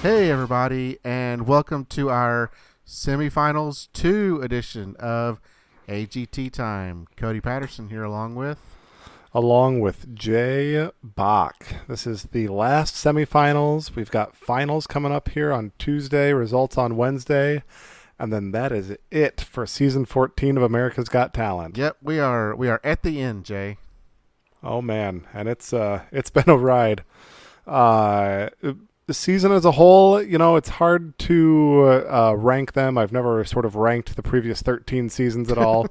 Hey, everybody, and welcome to our Semifinals 2 edition of AGT Time. Cody Patterson here Along with Jay Bach. This is the last semifinals. We've got finals coming up here on Tuesday, results on Wednesday, and then that is it for season 14 of America's Got Talent. Yep, we are at the end, Jay. Oh man, and it's been a ride. The season as a whole, it's hard to rank them. I've never sort of ranked the previous 13 seasons at all.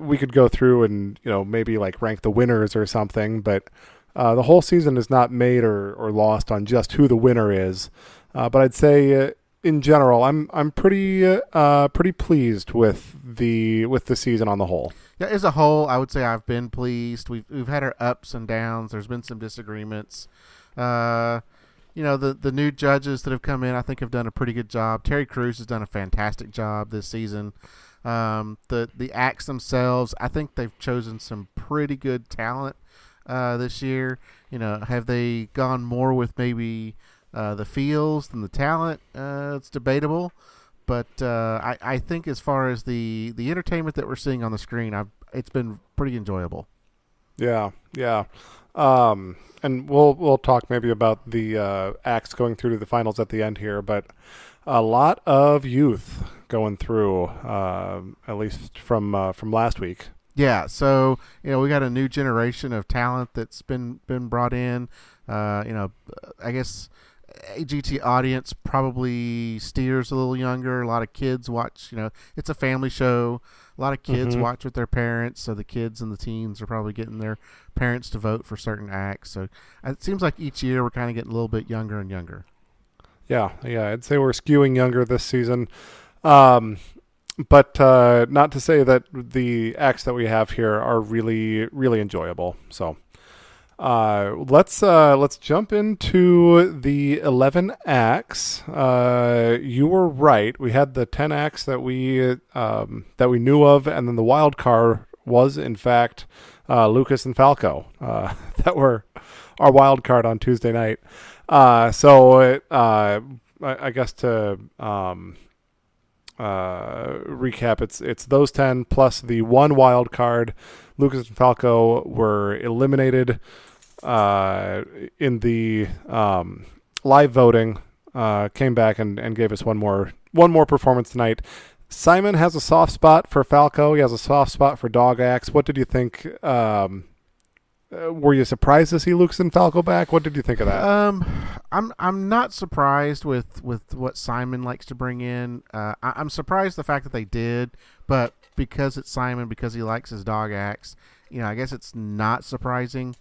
We could go through and, maybe like rank the winners or something, but the whole season is not made or lost on just who the winner is. But I'd say in general, I'm pretty pleased with the season on the whole. Yeah, as a whole, I would say I've been pleased. We've had our ups and downs. There's been some disagreements. The new judges that have come in, I think, have done a pretty good job. Terry Crews has done a fantastic job this season. The acts themselves, I think they've chosen some pretty good talent this year. Have they gone more with maybe the feels than the talent? It's debatable. But I think as far as the entertainment that we're seeing on the screen, it's been pretty enjoyable. Yeah. And we'll talk maybe about the acts going through to the finals at the end here, but a lot of youth going through, at least from last week. Yeah, so we got a new generation of talent that's been brought in. I guess AGT audience probably steers a little younger. A lot of kids watch. It's a family show. A lot of kids watch with their parents, so the kids and the teens are probably getting their parents to vote for certain acts. So it seems like each year we're kind of getting a little bit younger and younger. Yeah, I'd say we're skewing younger this season. But not to say that the acts that we have here are really, really enjoyable. So let's jump into the 11 acts. You were right. We had the 10 acts that we knew of, and then the wild card was in fact Lucas and Falco that were our wild card on Tuesday night. I guess to recap, it's those 10 plus the one wild card. Lucas and Falco were eliminated in the live voting. Came back and gave us one more performance tonight. Simon has a soft spot for Falco. He has a soft spot for Dog Axe. What did you think? Were you surprised to see Lucas and Falco back? What did you think of that? I'm not surprised with what Simon likes to bring in. I'm surprised the fact that they did, but because it's Simon, because he likes his Dog Axe, I guess it's not surprising.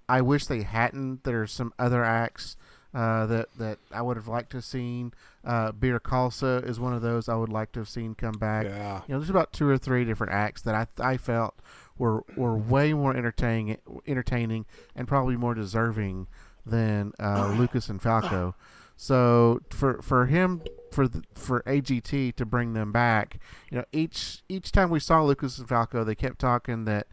I wish they hadn't. There's some other acts that I would have liked to have seen. Beer Kalsa is one of those I would like to have seen come back. Yeah. There's about 2 or 3 different acts that I felt were way more entertaining and probably more deserving than Lucas and Falco. So for AGT to bring them back, each time we saw Lucas and Falco, they kept talking that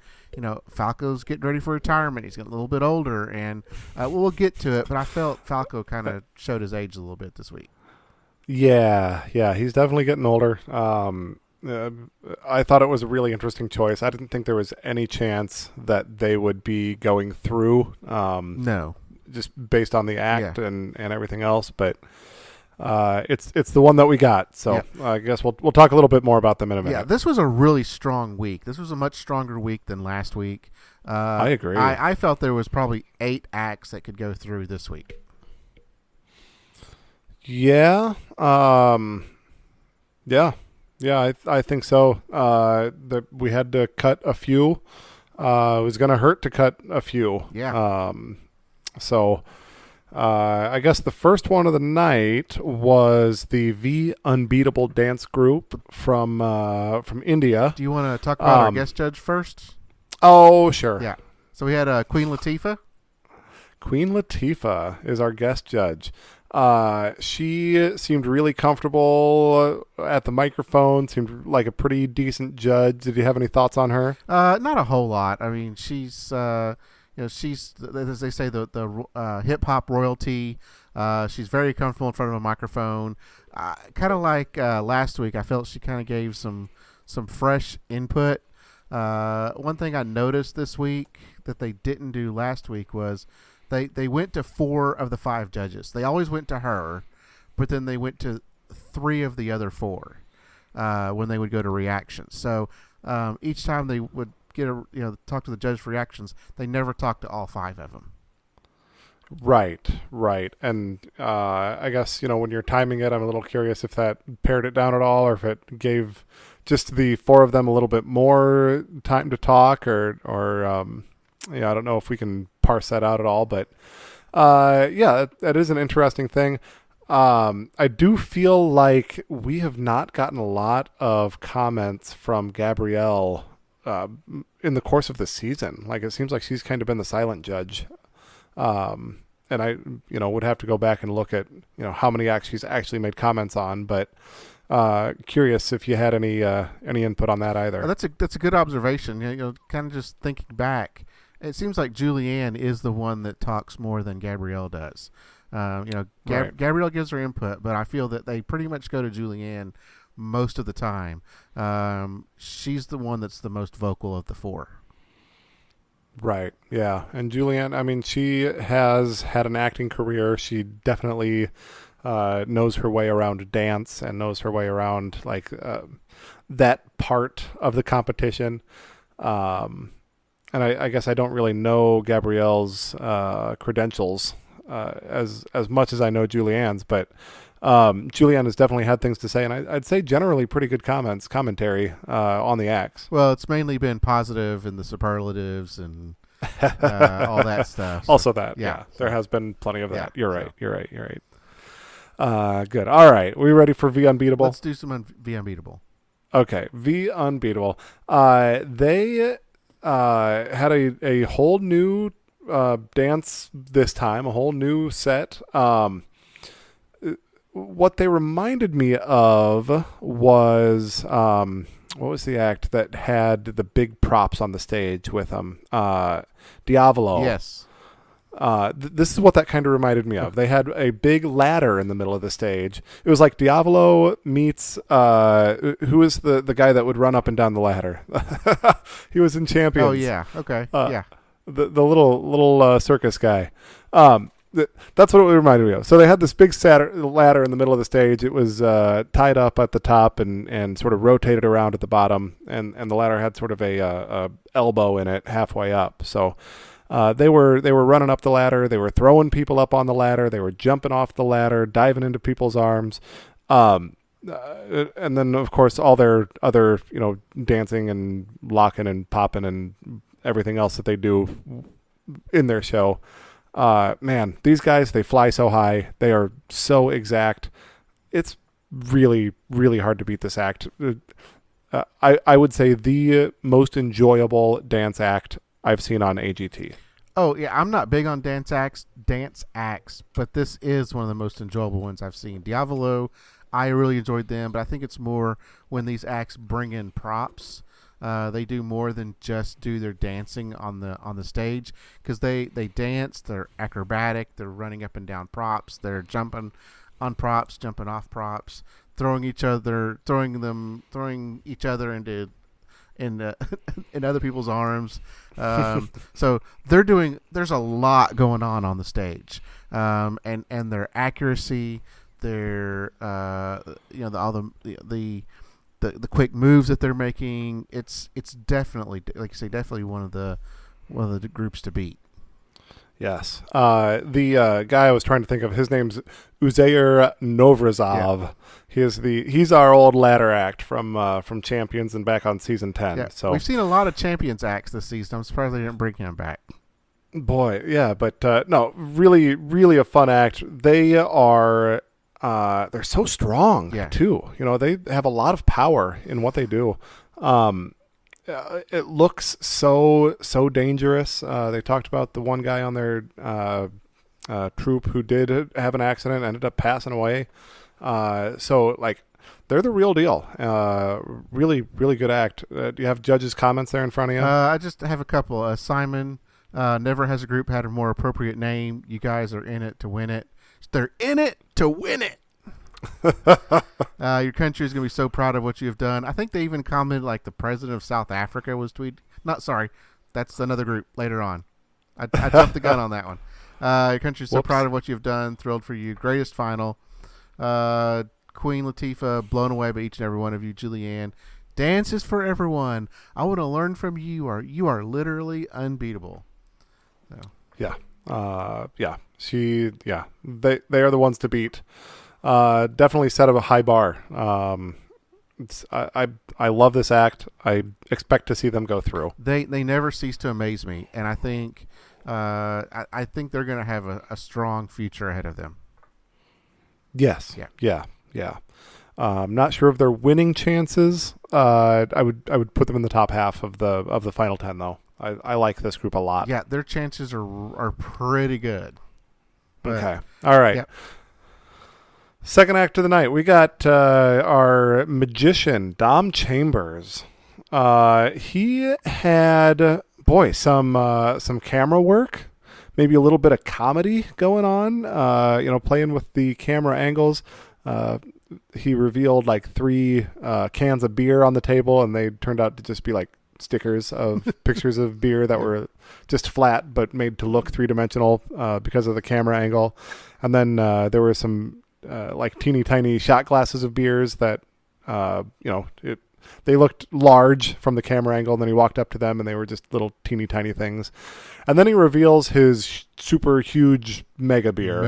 Falco's getting ready for retirement. He's getting a little bit older, and we'll get to it. But I felt Falco kind of showed his age a little bit this week. Yeah, he's definitely getting older. I thought it was a really interesting choice. I didn't think there was any chance that they would be going through. No. Just based on the act and everything else, but it's the one that we got. So I guess we'll talk a little bit more about them in a minute. Yeah, this was a really strong week. This was a much stronger week than last week. I agree. I felt there was probably 8 acts that could go through this week. Yeah. I think so. We had to cut a few. It was going to hurt to cut a few. Yeah. I guess the first one of the night was the V Unbeatable Dance Group from India. Do you want to talk about our guest judge first? Oh, sure. Yeah. So we had Queen Latifah. Queen Latifah is our guest judge. She seemed really comfortable at the microphone, seemed like a pretty decent judge. Did you have any thoughts on her? Not a whole lot. I mean, she's, she's, as they say, the hip hop royalty. She's very comfortable in front of a microphone. Kind of like last week, I felt she kind of gave some fresh input. One thing I noticed this week that they didn't do last week was they went to 4 of the 5 judges. They always went to her, but then they went to 3 of the other 4 when they would go to reactions. So each time they would talk to the judge for reactions, they never talked to all 5 of them. Right. And I guess, when you're timing it, I'm a little curious if that pared it down at all, or if it gave just the 4 of them a little bit more time to talk, or I don't know if we can parse that out at all, but that is an interesting thing. I do feel like we have not gotten a lot of comments from Gabrielle in the course of the season. Like, it seems like she's kind of been the silent judge. And I, would have to go back and look at, how many acts she's actually made comments on, but curious if you had any input on that either. That's a good observation. Kind of just thinking back, it seems like Julianne is the one that talks more than Gabrielle does. Right. Gabrielle gives her input, but I feel that they pretty much go to Julianne most of the time. She's the one that's the most vocal of the 4. Right. Yeah. And Julianne, I mean, she has had an acting career. She definitely knows her way around dance and knows her way around that part of the competition. And I guess I don't really know Gabrielle's credentials as much as I know Julianne's, but Julianne has definitely had things to say, and I'd say generally pretty good commentary on the acts. Well, it's mainly been positive in the superlatives and all that stuff. So, also that, yeah. There has been plenty of that. You're right. Good. All right. We ready for V Unbeatable? Let's do some V Unbeatable. Okay. V Unbeatable. They had a whole new dance this time, a whole new set. What they reminded me of was what was the act that had the big props on the stage with them? Diavolo. Yes. This is what that kind of reminded me of. They had a big ladder in the middle of the stage. It was like Diavolo meets who is the guy that would run up and down the ladder? He was in Champions. Oh yeah. Okay. Yeah. The little circus guy. That's what it reminded me of. So they had this big ladder in the middle of the stage. It was tied up at the top and sort of rotated around at the bottom, and the ladder had sort of a elbow in it halfway up. So they were running up the ladder. They were throwing people up on the ladder. They were jumping off the ladder, diving into people's arms. And then, of course, all their other, dancing and locking and popping and everything else that they do in their show. Man, these guys, they fly so high. They are so exact. It's really, really hard to beat this act. I would say the most enjoyable dance act I've seen on AGT. Oh, yeah, I'm not big on dance acts, but this is one of the most enjoyable ones I've seen. Diavolo, I really enjoyed them, but I think it's more when these acts bring in props. They do more than just do their dancing on the stage, because they dance, they're acrobatic, they're running up and down props, they're jumping on props, jumping off props, throwing each other into in other people's arms. So there's a lot going on the stage, and their accuracy, their all the quick moves that they're making, it's definitely, like you say, definitely one of the groups to beat. Yes. The guy I was trying to think of, his name's Uzair Novrazov. Yeah. He's our old ladder act from Champions and back on season 10. Yeah. So we've seen a lot of Champions acts this season. I'm surprised they didn't bring him back. Boy, yeah, but no, really, really a fun act. They are they're so strong too. They have a lot of power in what they do. It looks so dangerous. They talked about the one guy on their troupe who did have an accident and ended up passing away. So like, they're the real deal. Really, really good act. Do you have judges' comments there in front of you? I just have a couple. Simon Never has a group had a more appropriate name. You guys are in it to win it. They're in it to win it. Your country is going to be so proud of what you have done. I think they even commented like the president of South Africa was tweeting. Not sorry, that's another group later on. I jumped the gun on that one. Your country is so proud of what you've done. Thrilled for you. Greatest final. Queen Latifah blown away by each and every one of you. Julianne, dances for everyone. I want to learn from you. You are literally unbeatable. So. Yeah. They are the ones to beat. Definitely set up a high bar. I love this act. I expect to see them go through. They never cease to amaze me, and I think I think they're going to have a strong future ahead of them. Yes. Yeah. Not sure of their winning chances. I would put them in the top half of the final 10 though. I like this group a lot. Yeah, their chances are pretty good. But, okay. All right. Yeah. Second act of the night, we got our magician, Dom Chambers. He had, some camera work, maybe a little bit of comedy going on, playing with the camera angles. He revealed like 3 cans of beer on the table, and they turned out to just be like stickers of pictures of beer that were just flat but made to look 3-dimensional because of the camera angle. And then there were some like teeny tiny shot glasses of beers that they looked large from the camera angle, and then he walked up to them and they were just little teeny tiny things. And then he reveals his super huge mega beer.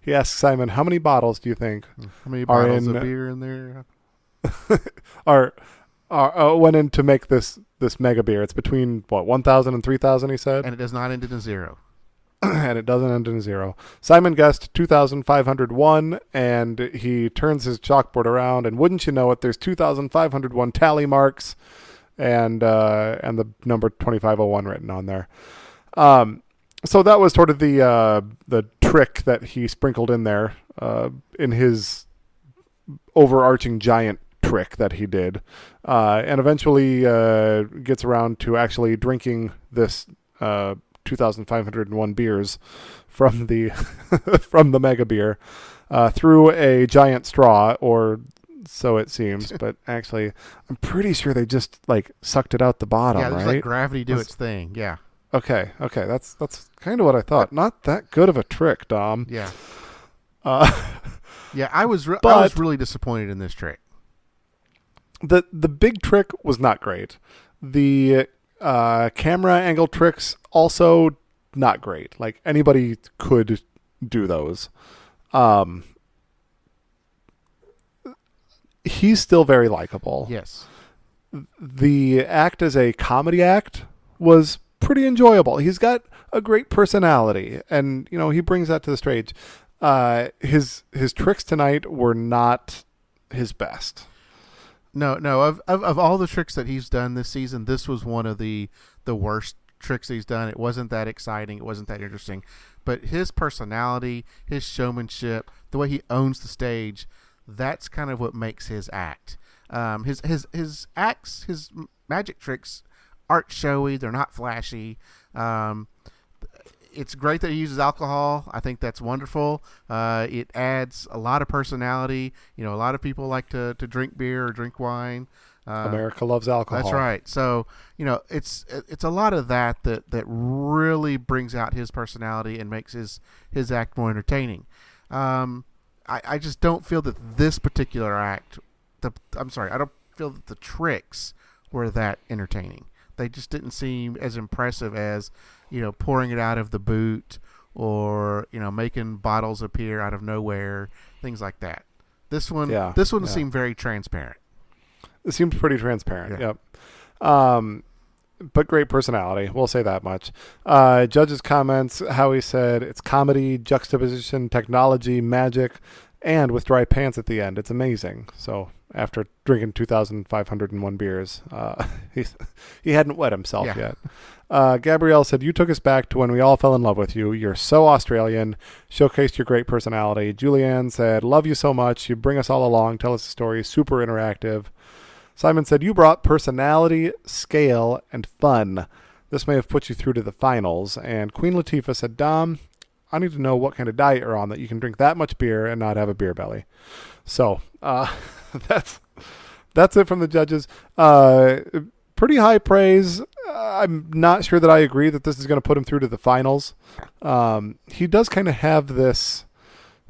He asks Simon, how many bottles do you think how many bottles of beer in there went in to make this mega beer? It's between 1,000 and 3,000, he said, and it does not end in a 0. And it doesn't end in a 0. Simon guessed 2,501, and he turns his chalkboard around, and wouldn't you know it, there's 2,501 tally marks, and the number 2501 written on there. So that was sort of the trick that he sprinkled in there in his overarching giant trick that he did, and eventually gets around to actually drinking this 2,501 beers from the from the mega beer through a giant straw, or so it seems. But actually, I'm pretty sure they just like sucked it out the bottom. Yeah, just right? Let gravity do its thing. Yeah. Okay, that's kind of what I thought. Not that good of a trick, Dom. Yeah. Yeah, I was really disappointed in this trick. The big trick was not great. The camera angle tricks also not great. Like anybody could do those. He's still very likable. Yes. The act as a comedy act was pretty enjoyable. He's got a great personality, and he brings that to the stage. His tricks tonight were not his best. No. Of all the tricks that he's done this season, this was one of the worst tricks he's done. It wasn't that exciting. It wasn't that interesting. But his personality, his showmanship, the way he owns the stage, that's kind of what makes his act. His acts, his magic tricks aren't showy. They're not flashy. It's great that he uses alcohol. I think that's wonderful. It adds a lot of personality. A lot of people like to drink beer or drink wine. America loves alcohol. That's right. So, it's a lot of that really brings out his personality and makes his act more entertaining. I just don't feel that this particular act, I don't feel that the tricks were that entertaining. They just didn't seem as impressive as, pouring it out of the boot or, making bottles appear out of nowhere, things like that. This one seemed very transparent. It seemed pretty transparent. Yep. But great personality. We'll say that much. Judge's comments, how he said it's comedy, juxtaposition, technology, magic, and with dry pants at the end. It's amazing. So after drinking 2,501 beers, he hadn't wet himself yet. Gabrielle said, you took us back to when we all fell in love with you. You're so Australian. Showcased your great personality. Julianne said, love you so much. You bring us all along. Tell us a story. Super interactive. Simon said, you brought personality, scale, and fun. This may have put you through to the finals. And Queen Latifah said, Dom, I need to know what kind of diet you're on that you can drink that much beer and not have a beer belly. So that's it from the judges. Pretty high praise. I'm not sure that I agree that this is going to put him through to the finals. He does kind of have this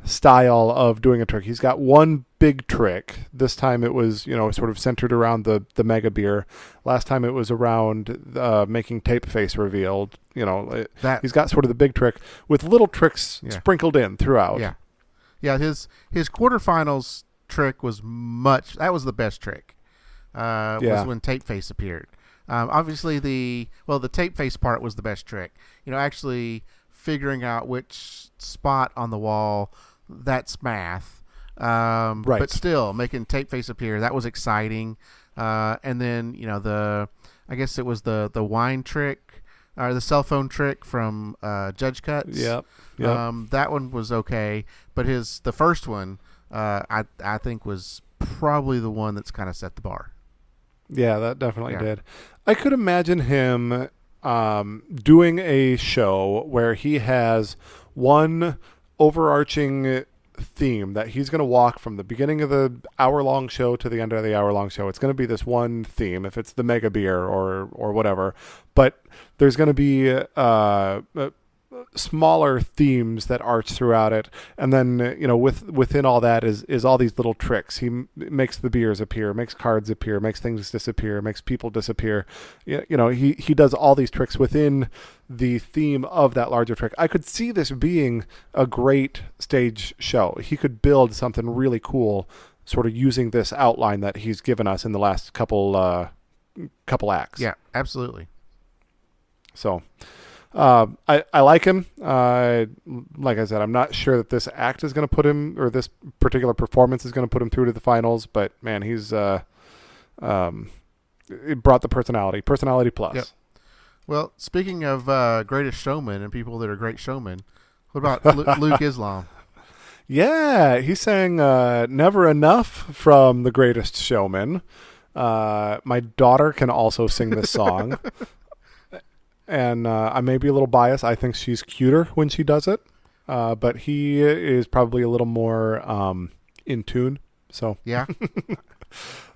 style of doing a trick. He's got one big trick. This time it was, sort of centered around the mega beer. Last time it was around making tape face revealed. He's got sort of the big trick with little tricks sprinkled in throughout. Yeah. His quarterfinals trick was that was the best trick. Was when tape face appeared. Obviously the tape face part was the best trick. Actually figuring out which spot on the wall, that's math. Right. But still making tape face appear, that was exciting. And then, I guess it was the wine trick or the cell phone trick from Judge Cuts. Yep. That one was okay, but the first one, I think was probably the one that's kind of set the bar. Yeah, that definitely did. I could imagine him doing a show where he has one overarching theme that he's going to walk from the beginning of the hour-long show to the end of the hour-long show. It's going to be this one theme, if it's the mega beer or whatever. But there's going to be smaller themes that arch throughout it, and then within all that is all these little tricks. He makes the beers appear, makes cards appear, makes things disappear, makes people disappear. He does all these tricks within the theme of that larger trick. I could see this being a great stage show. He could build something really cool, sort of using this outline that he's given us in the last couple acts. Yeah, absolutely. So I like him. Like I said, I'm not sure that this act is going to put him, or this particular performance is going to put him through to the finals, but man, he's it brought the personality plus. Yep. Well, speaking of greatest showman and people that are great showmen, what about Luke Islam? Yeah, he sang Never Enough from The Greatest Showman. My daughter can also sing this song. And I may be a little biased. I think she's cuter when she does it. But he is probably a little more in tune. So yeah.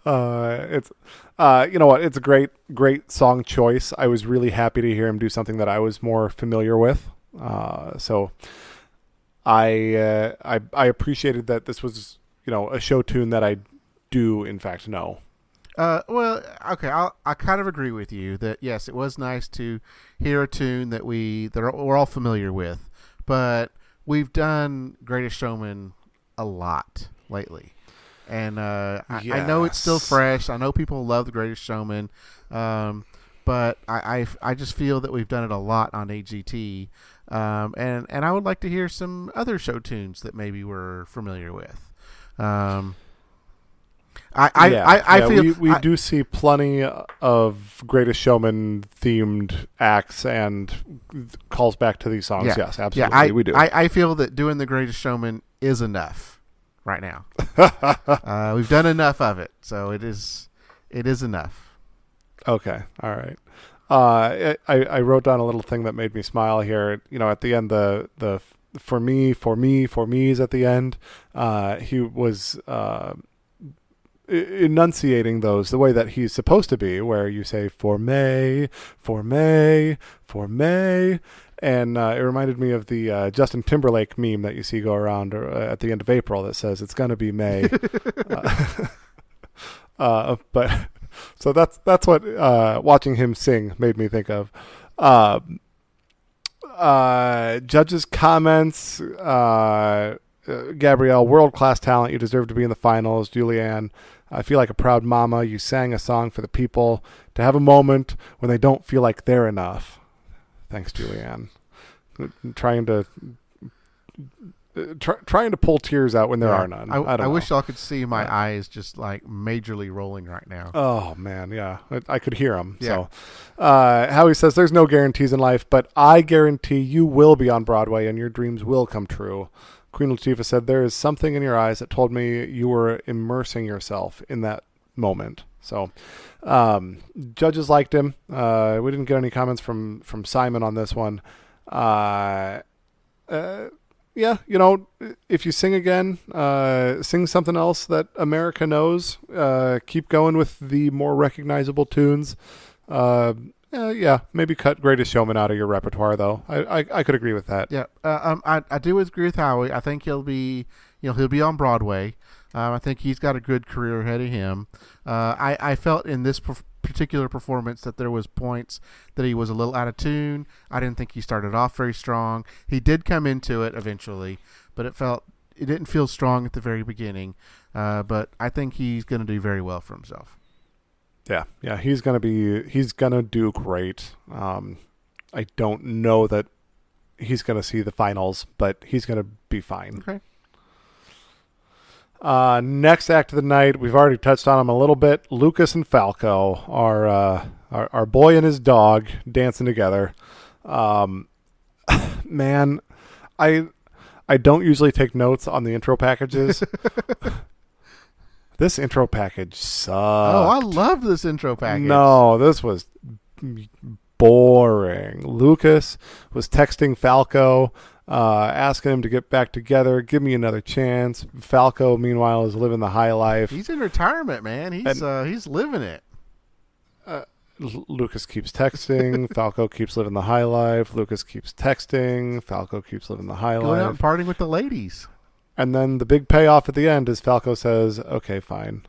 It's you know what? It's a great song choice. I was really happy to hear him do something that I was more familiar with. So I appreciated that this was, a show tune that I do in fact know. Well, okay, I kind of agree with you that yes, it was nice to hear a tune that we're all familiar with, but we've done Greatest Showman a lot lately, and I know it's still fresh. I know people love the Greatest Showman, but I just feel that we've done it a lot on AGT, and I would like to hear some other show tunes that maybe we're familiar with. I feel we do see plenty of Greatest Showman themed acts and calls back to these songs. Yes, absolutely, we do. I feel that doing the Greatest Showman is enough right now. We've done enough of it, so it is enough. Okay, all right. I wrote down a little thing that made me smile here. At the end, the for me's at the end. He was enunciating those the way that he's supposed to be, where you say for May, and it reminded me of the Justin Timberlake meme that you see go around at the end of April that says it's gonna be May. But so that's what watching him sing made me think of. Judges' comments. Gabrielle, world-class talent. You deserve to be in the finals. Julianne, I feel like a proud mama. You sang a song for the people to have a moment when they don't feel like they're enough. Thanks, Julianne. Trying to pull tears out when there are none. I wish y'all could see my eyes just like majorly rolling right now. Oh, man, yeah. I could hear them. Yeah. So, Howie says, there's no guarantees in life, but I guarantee you will be on Broadway and your dreams will come true. Queen Latifah said, there is something in your eyes that told me you were immersing yourself in that moment. So judges liked him. We didn't get any comments from Simon on this one. Yeah, if you sing again, sing something else that America knows. Keep going with the more recognizable tunes. Yeah, maybe cut Greatest Showman out of your repertoire, though. I could agree with that. Yeah, I do agree with Howie. I think he'll be on Broadway. I think he's got a good career ahead of him. I felt in this particular performance that there was points that he was a little out of tune. I didn't think he started off very strong. He did come into it eventually, but it didn't feel strong at the very beginning. But I think he's going to do very well for himself. Yeah, he's gonna do great. I don't know that he's gonna see the finals, but he's gonna be fine. Okay. Next act of the night, we've already touched on him a little bit. Lucas and Falco, our boy and his dog dancing together. Man, I don't usually take notes on the intro packages. This intro package sucked. Oh, I love this intro package. No, this was boring. Lucas was texting Falco, asking him to get back together, give me another chance. Falco, meanwhile, is living the high life. He's in retirement, man. He's living it. Lucas keeps texting. Falco keeps living the high life. Lucas keeps texting. Falco keeps living the high life. Going out and partying with the ladies. And then the big payoff at the end is Falco says, "Okay, fine,"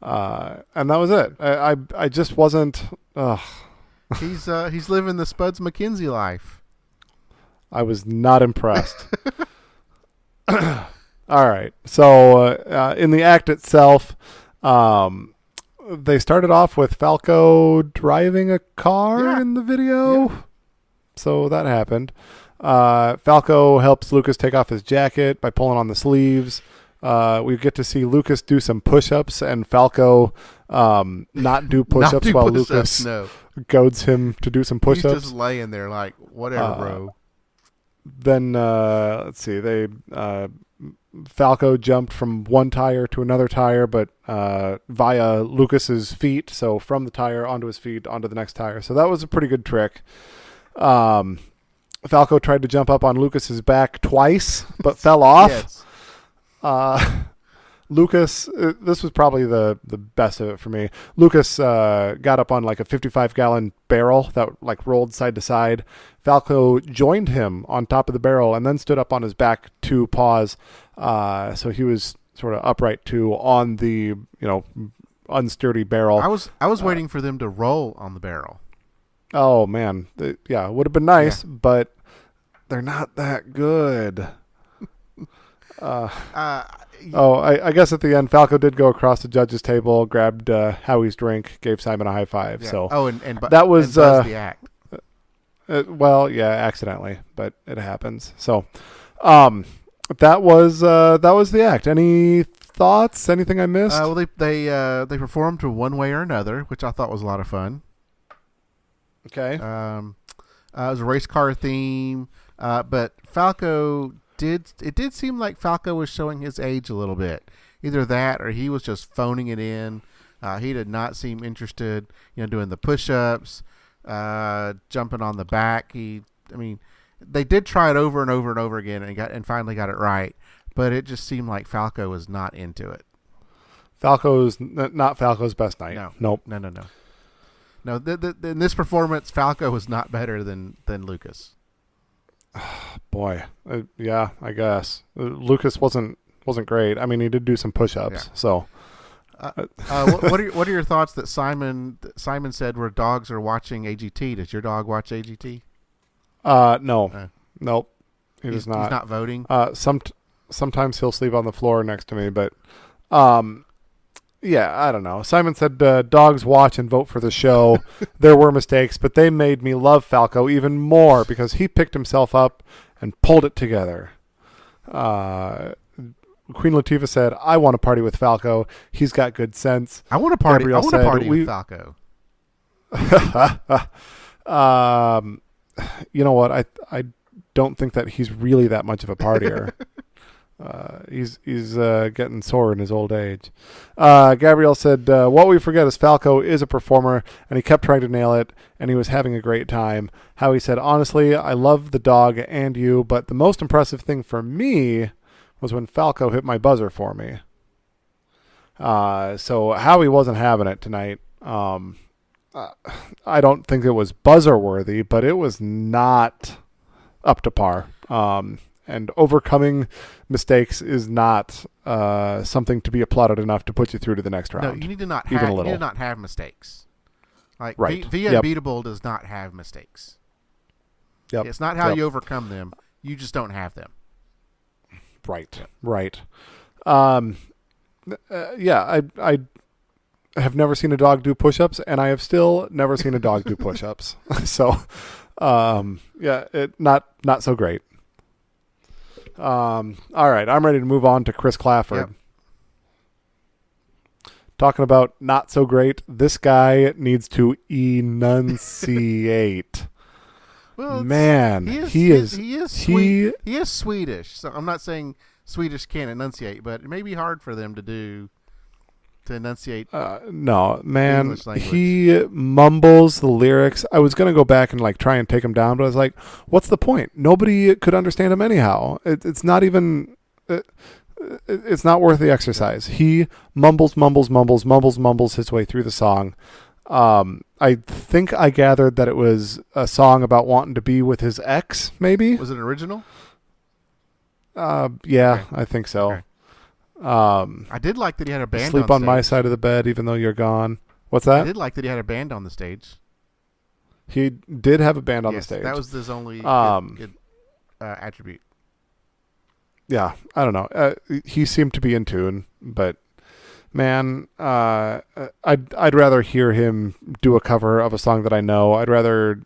and that was it. I just wasn't. He's living the Spuds McKenzie life. I was not impressed. All right, so in the act itself, they started off with Falco driving a car in the video, so that happened. Falco helps Lucas take off his jacket by pulling on the sleeves. We get to see Lucas do some push-ups and Falco not do push-ups while Lucas goads him to do some push-ups. He's just laying there like, whatever, bro. Then, let's see, Falco jumped from one tire to another tire, but via Lucas's feet, so from the tire onto his feet onto the next tire. So that was a pretty good trick. Falco tried to jump up on Lucas's back twice, but fell off. Yes. Lucas, this was probably the best of it for me. Lucas got up on like a 55-gallon barrel that like rolled side to side. Falco joined him on top of the barrel and then stood up on his back 2 paws. So he was sort of upright too on the unsturdy barrel. I was waiting for them to roll on the barrel. Oh, man. It would have been nice, but they're not that good. I guess at the end, Falco did go across the judge's table, grabbed Howie's drink, gave Simon a high five. Yeah. So that was the act. Accidentally, but it happens. So that was the act. Any thoughts? Anything I missed? Well, they performed to One Way or Another, which I thought was a lot of fun. Okay. It was a race car theme, but Falco did seem like Falco was showing his age a little bit. Either that or he was just phoning it in. He did not seem interested, doing the push-ups, jumping on the back. They did try it over and over and over again and finally got it right, but it just seemed like Falco was not into it. Falco's not Falco's best night. No. Nope. No. No, in this performance, Falco was not better than Lucas. Boy, yeah, I guess Lucas wasn't great. I mean, he did do some push-ups. Yeah. So, what are your thoughts that Simon said where dogs are watching AGT? Does your dog watch AGT? No, nope, he does not. He's not voting. Sometimes he'll sleep on the floor next to me, but yeah, I don't know. Simon said dogs watch and vote for the show. There were mistakes, but they made me love Falco even more because he picked himself up and pulled it together. Queen Latifah said, "I want to party with Falco. He's got good sense." I want to party. I want to party with Falco. You know what? I don't think that he's really that much of a partier. He's getting sore in his old age. Gabrielle said, what we forget is Falco is a performer, and he kept trying to nail it, and he was having a great time. Howie said, honestly, I love the dog and you, but the most impressive thing for me was when Falco hit my buzzer for me. So Howie wasn't having it tonight. I don't think it was buzzer worthy, but it was not up to par. And overcoming mistakes is not something to be applauded enough to put you through to the next round. No, you need to not even have, a little. You need to not have mistakes. Like right. The Unbeatable does not have mistakes. Yep. It's not how you overcome them. You just don't have them. Right. Yep. Right. Yeah, I have never seen a dog do push-ups, and I have still never seen a dog do push-ups. So, yeah, not so great. All right, I'm ready to move on to Chris Clafford. Yep. Talking about not so great, this guy needs to enunciate. Well, man, he is Swedish. So I'm not saying Swedish can't enunciate, but it may be hard for them to enunciate. No, man, he mumbles the lyrics. I was gonna go back and try and take him down, but I was like, what's the point? Nobody could understand him anyhow. It's not even. It's not worth the exercise. He mumbles his way through the song. I think I gathered that it was a song about wanting to be with his ex, maybe. Was it an original? Yeah, okay. I think so. Okay. I did like that he had a band Sleep on my side of the bed even though you're gone. What's that? I did like that he had a band on the stage. He did have a band on the stage. That was his only good attribute. Yeah, I don't know. He seemed to be in tune, but man, I'd rather hear him do a cover of a song that I know. I'd rather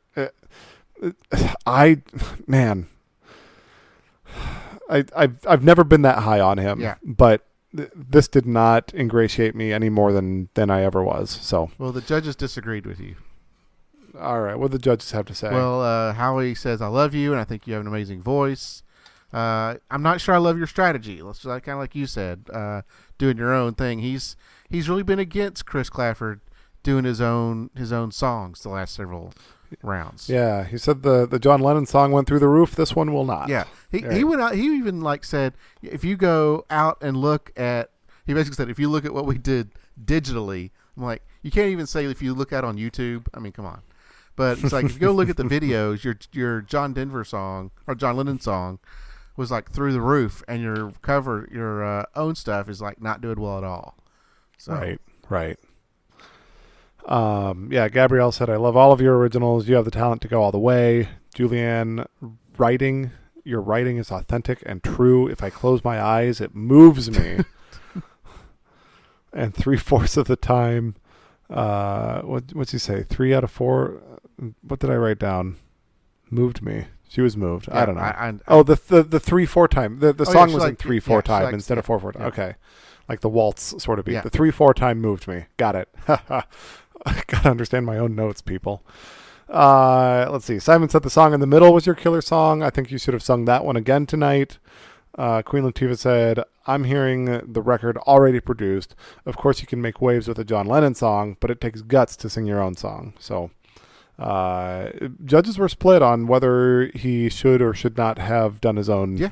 I've never been that high on him. Yeah. But this did not ingratiate me any more than I ever was. So. Well, the judges disagreed with you. All right, what do the judges have to say? Well, Howie says, I love you, and I think you have an amazing voice. I'm not sure I love your strategy. Let's kind of like you said, doing your own thing. He's really been against Chris Clafford doing his own songs the last several rounds. Yeah, he said the John Lennon song went through the roof. This one will not. Yeah, he went out. He even said, if you go out and look at, he basically said, if you look at what we did digitally, I'm like, you can't even say if you look out on YouTube. I mean, come on. But it's like if you go look at the videos, your John Denver song or John Lennon song was through the roof, and your own stuff is not doing well at all. So. Right. Yeah, Gabrielle said, I love all of your originals. You have the talent to go all the way. Julianne, your writing is authentic and true. If I close my eyes, it moves me. And 3/4 of the time, what's he say? 3 out of 4. What did I write down? Moved me. She was moved. Yeah, I don't know. The 3/4 time. The song was in 3/4 time instead of 4/4 time. Yeah. Okay. Like the waltz sort of beat. Yeah. The 3/4 time moved me. Got it. I gotta understand my own notes, people. Let's see. Simon said the song in the middle was your killer song. I think you should have sung that one again tonight. Queen Latifah said, I'm hearing the record already produced. Of course you can make waves with a John Lennon song, but it takes guts to sing your own song. So judges were split on whether he should or should not have done his own song.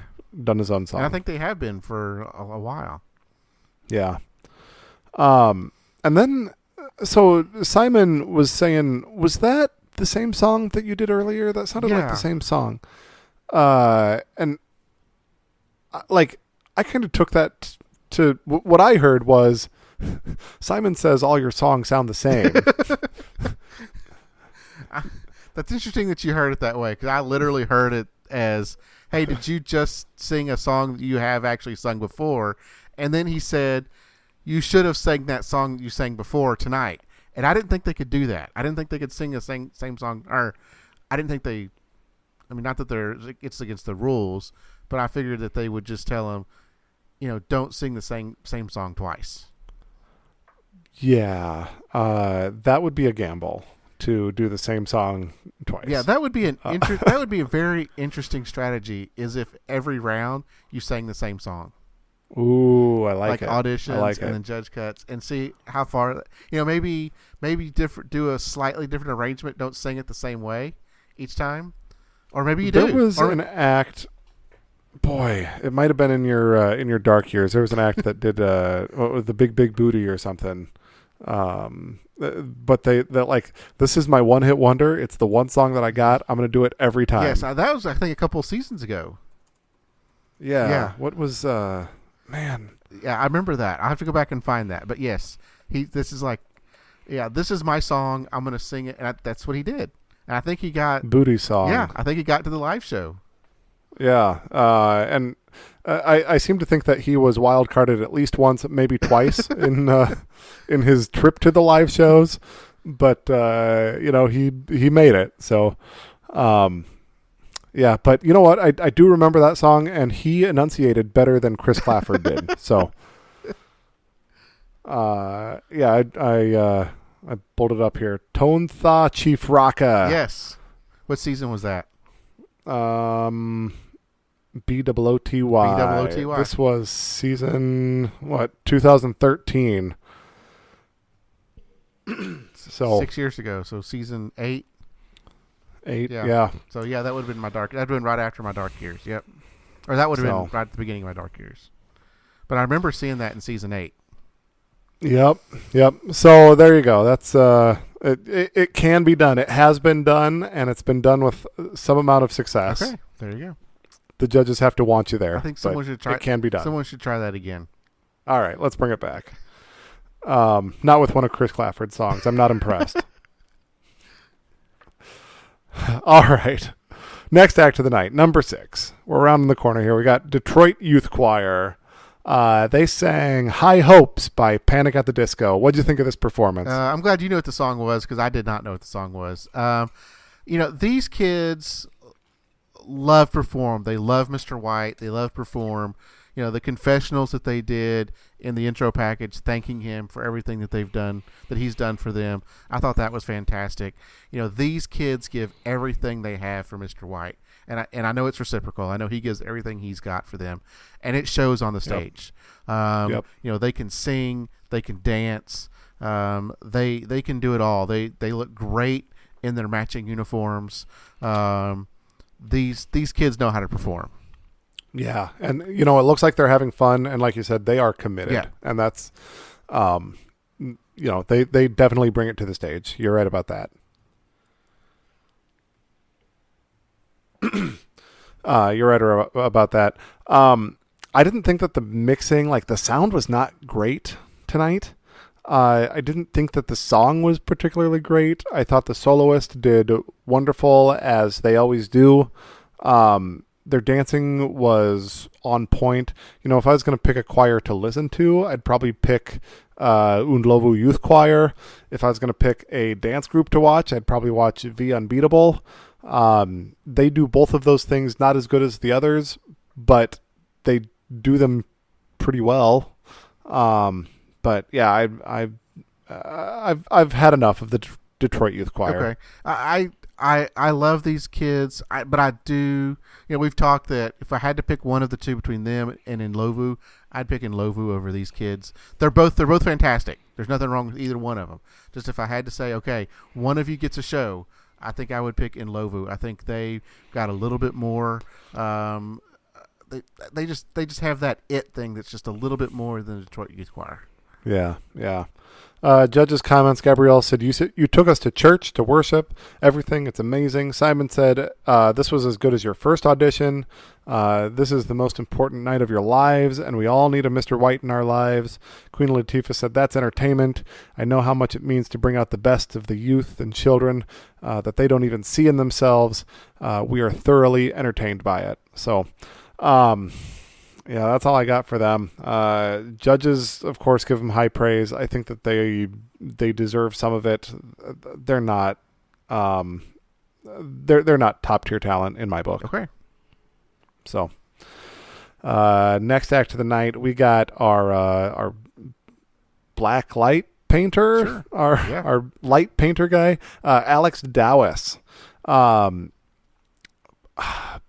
And I think they have been for a while. Yeah. And then, so Simon was saying, was that the same song that you did earlier? That sounded like the same song. And I kind of took that to what I heard was Simon says all your songs sound the same. That's interesting that you heard it that way, because I literally heard it as, hey, did you just sing a song that you have actually sung before? And then he said, you should have sang that song you sang before tonight. And I didn't think they could do that. I didn't think they could sing the same song. Or I didn't think they, not that it's against the rules, but I figured that they would just tell him, don't sing the same song twice. Yeah, that would be a gamble, to do the same song twice. Yeah, that would be that would be a very interesting strategy. Is if every round you sang the same song. Ooh, I like it. Auditions and then judge cuts, and see how far. Maybe different. Do a slightly different arrangement. Don't sing it the same way each time, or maybe you do. There was an act. Boy, it might have been in your dark years. There was an act that did what was the Big Booty or something. But this is my one hit wonder. It's the one song that I got. I'm going to do it every time. Yes, that was I think a couple of seasons ago. Yeah. What was man? Yeah, I remember that. I have to go back and find that. But yes, this is my song. I'm going to sing it, and that's what he did. And I think he got Booty Song. Yeah, I think he got to the live show. Yeah, and I seem to think that he was wild carded at least once, maybe twice in his trip to the live shows, but he made it. So, yeah. But you know what? I do remember that song, and he enunciated better than Chris Clafford did. So, yeah, I pulled it up here. Tone Tha Chief Raka. Yes. What season was that? BOOTY. BOOTY. This was season 2013. So 6 years ago. So season 8. 8. Yeah. So yeah, that would have been that would have been right after my dark years. Yep. Or that would have been right at the beginning of my dark years. But I remember seeing that in season 8. Yep. So there you go. That's it can be done. It has been done, and it's been done with some amount of success. Okay, there you go. The judges have to want you there. I think someone should try. It can be done. Someone should try that again. All right, let's bring it back. Not with one of Chris Clafford's songs. I'm not impressed. All right. Next act of the night, number 6. We're around in the corner here. We got Detroit Youth Choir. They sang High Hopes by Panic at the Disco. What did you think of this performance? I'm glad you knew what the song was, because I did not know what the song was. These kids love perform. They love Mr. White. They love perform. The confessionals that they did in the intro package, thanking him for everything that they've done, that he's done for them. I thought that was fantastic. These kids give everything they have for Mr. White. And I know it's reciprocal. I know he gives everything he's got for them, and it shows on the stage. Yep. They can sing, they can dance, they can do it all. They look great in their matching uniforms. These kids know how to perform. Yeah, and it looks like they're having fun, and like you said, they are committed. Yeah. And that's, they definitely bring it to the stage. You're right about that. You're right about that. I didn't think that the mixing, the sound was not great tonight. I didn't think that the song was particularly great. I thought the soloist did wonderful, as they always do. Their dancing was on point. If I was going to pick a choir to listen to, I'd probably pick Undlovu Youth Choir. If I was going to pick a dance group to watch, I'd probably watch V Unbeatable. They do both of those things not as good as the others, but they do them pretty well. But yeah, I've had enough of the Detroit Youth Choir. Okay, I love these kids, but I do. We've talked that if I had to pick one of the two between them and Ndlovu, I'd pick Ndlovu over these kids. They're both fantastic. There's nothing wrong with either one of them. Just if I had to say, okay, one of you gets a show, I think I would pick Ndlovu. I think they got a little bit more. They just have that it thing that's just a little bit more than the Detroit Youth Choir. Yeah. Judge's comments, Gabrielle said, you took us to church to worship, everything. It's amazing. Simon said, this was as good as your first audition. This is the most important night of your lives, and we all need a Mr. White in our lives. Queen Latifah said, that's entertainment. I know how much it means to bring out the best of the youth and children that they don't even see in themselves. We are thoroughly entertained by it. So, yeah, that's all I got for them. Judges, of course, give them high praise. I think that they deserve some of it. They're not they're not top tier talent in my book. Okay. So, next act of the night, we got our Black Light painter, Sure. our light painter guy, Alex Dowis.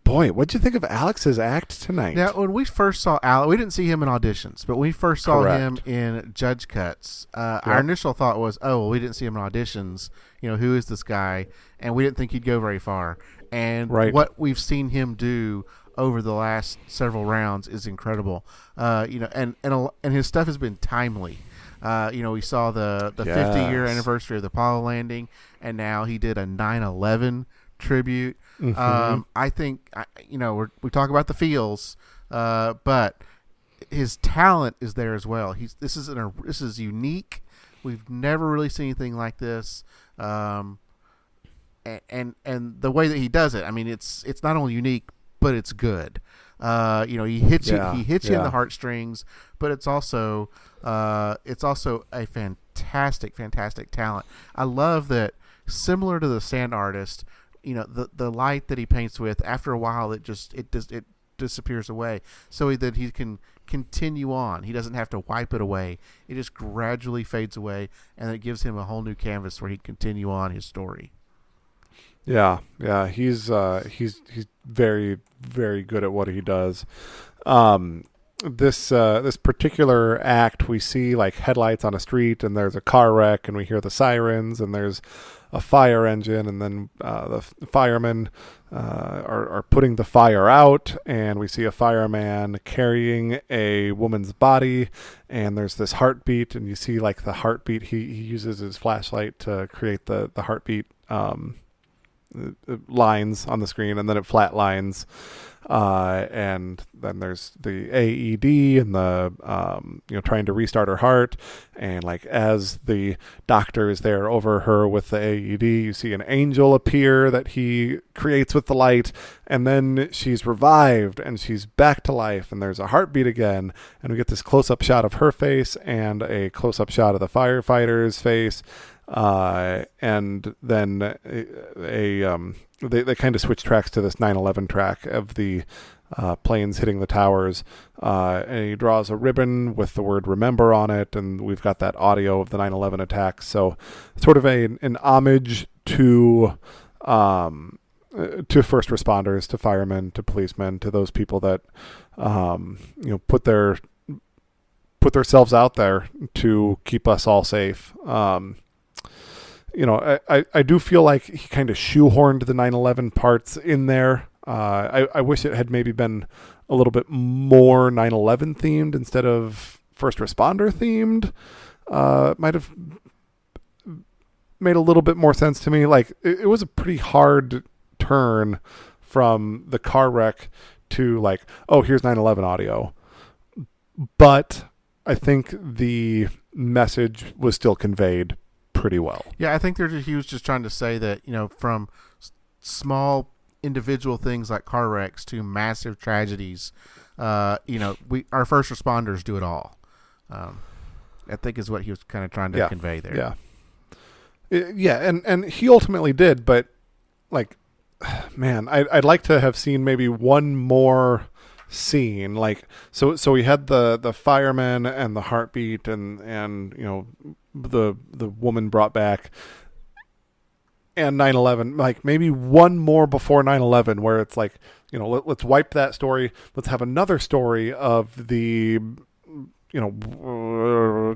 Boy, what'd you think of Alex's act tonight? Now, when we first saw Alex, we didn't see him in auditions, but when we first saw him in judge cuts, our initial thought was, oh, well, we didn't see him in auditions. Who is this guy? And we didn't think he'd go very far. And what we've seen him do over the last several rounds is incredible. And his stuff has been timely. We saw the 50-year anniversary of the Apollo landing, and now he did a 9/11 tribute. Mm-hmm. I think we talk about the feels, but his talent is there as well. This is unique. We've never really seen anything like this, and the way that he does it, I mean, it's not only unique, but it's good. He hits you in the heartstrings, but it's also a fantastic talent. I love that. Similar to the sand artist, the light that he paints with, after a while it disappears away, so that he can continue on. He doesn't have to wipe it away. It just gradually fades away, and it gives him a whole new canvas where he can continue on his story. Yeah, he's very, very good at what he does. This particular act, we see like headlights on a street, and there's a car wreck, and we hear the sirens, and there's a fire engine, and then the firemen are putting the fire out, and we see a fireman carrying a woman's body, and there's this heartbeat, and you see like the heartbeat. He uses his flashlight to create the heartbeat lines on the screen, and then it flat lines. And then there's the AED and the trying to restart her heart, and like as the doctor is there over her with the AED, you see an angel appear that he creates with the light, and then she's revived and she's back to life, and there's a heartbeat again, and we get this close-up shot of her face and a close-up shot of the firefighter's face, and then they kind of switch tracks to this 9/11 track of the planes hitting the towers, and he draws a ribbon with the word "remember" on it, and we've got that audio of the 9/11 attacks. So, sort of an homage to first responders, to firemen, to policemen, to those people that put themselves out there to keep us all safe. I do feel like he kind of shoehorned the 9/11 parts in there. I wish it had maybe been a little bit more 9/11 themed instead of first responder themed. Might have made a little bit more sense to me. Like it was a pretty hard turn from the car wreck to like, oh, here's 9/11 audio. But I think the message was still conveyed pretty well. Yeah, I think he was just trying to say that, from small individual things like car wrecks to massive tragedies, our first responders do it all. I think is what he was kind of trying to convey there. And he ultimately did, but like, man, I'd like to have seen maybe one more scene, like so we had the firemen and the heartbeat and the woman brought back, and 9/11, like maybe one more before 9/11 where it's like, let's wipe that story, let's have another story of the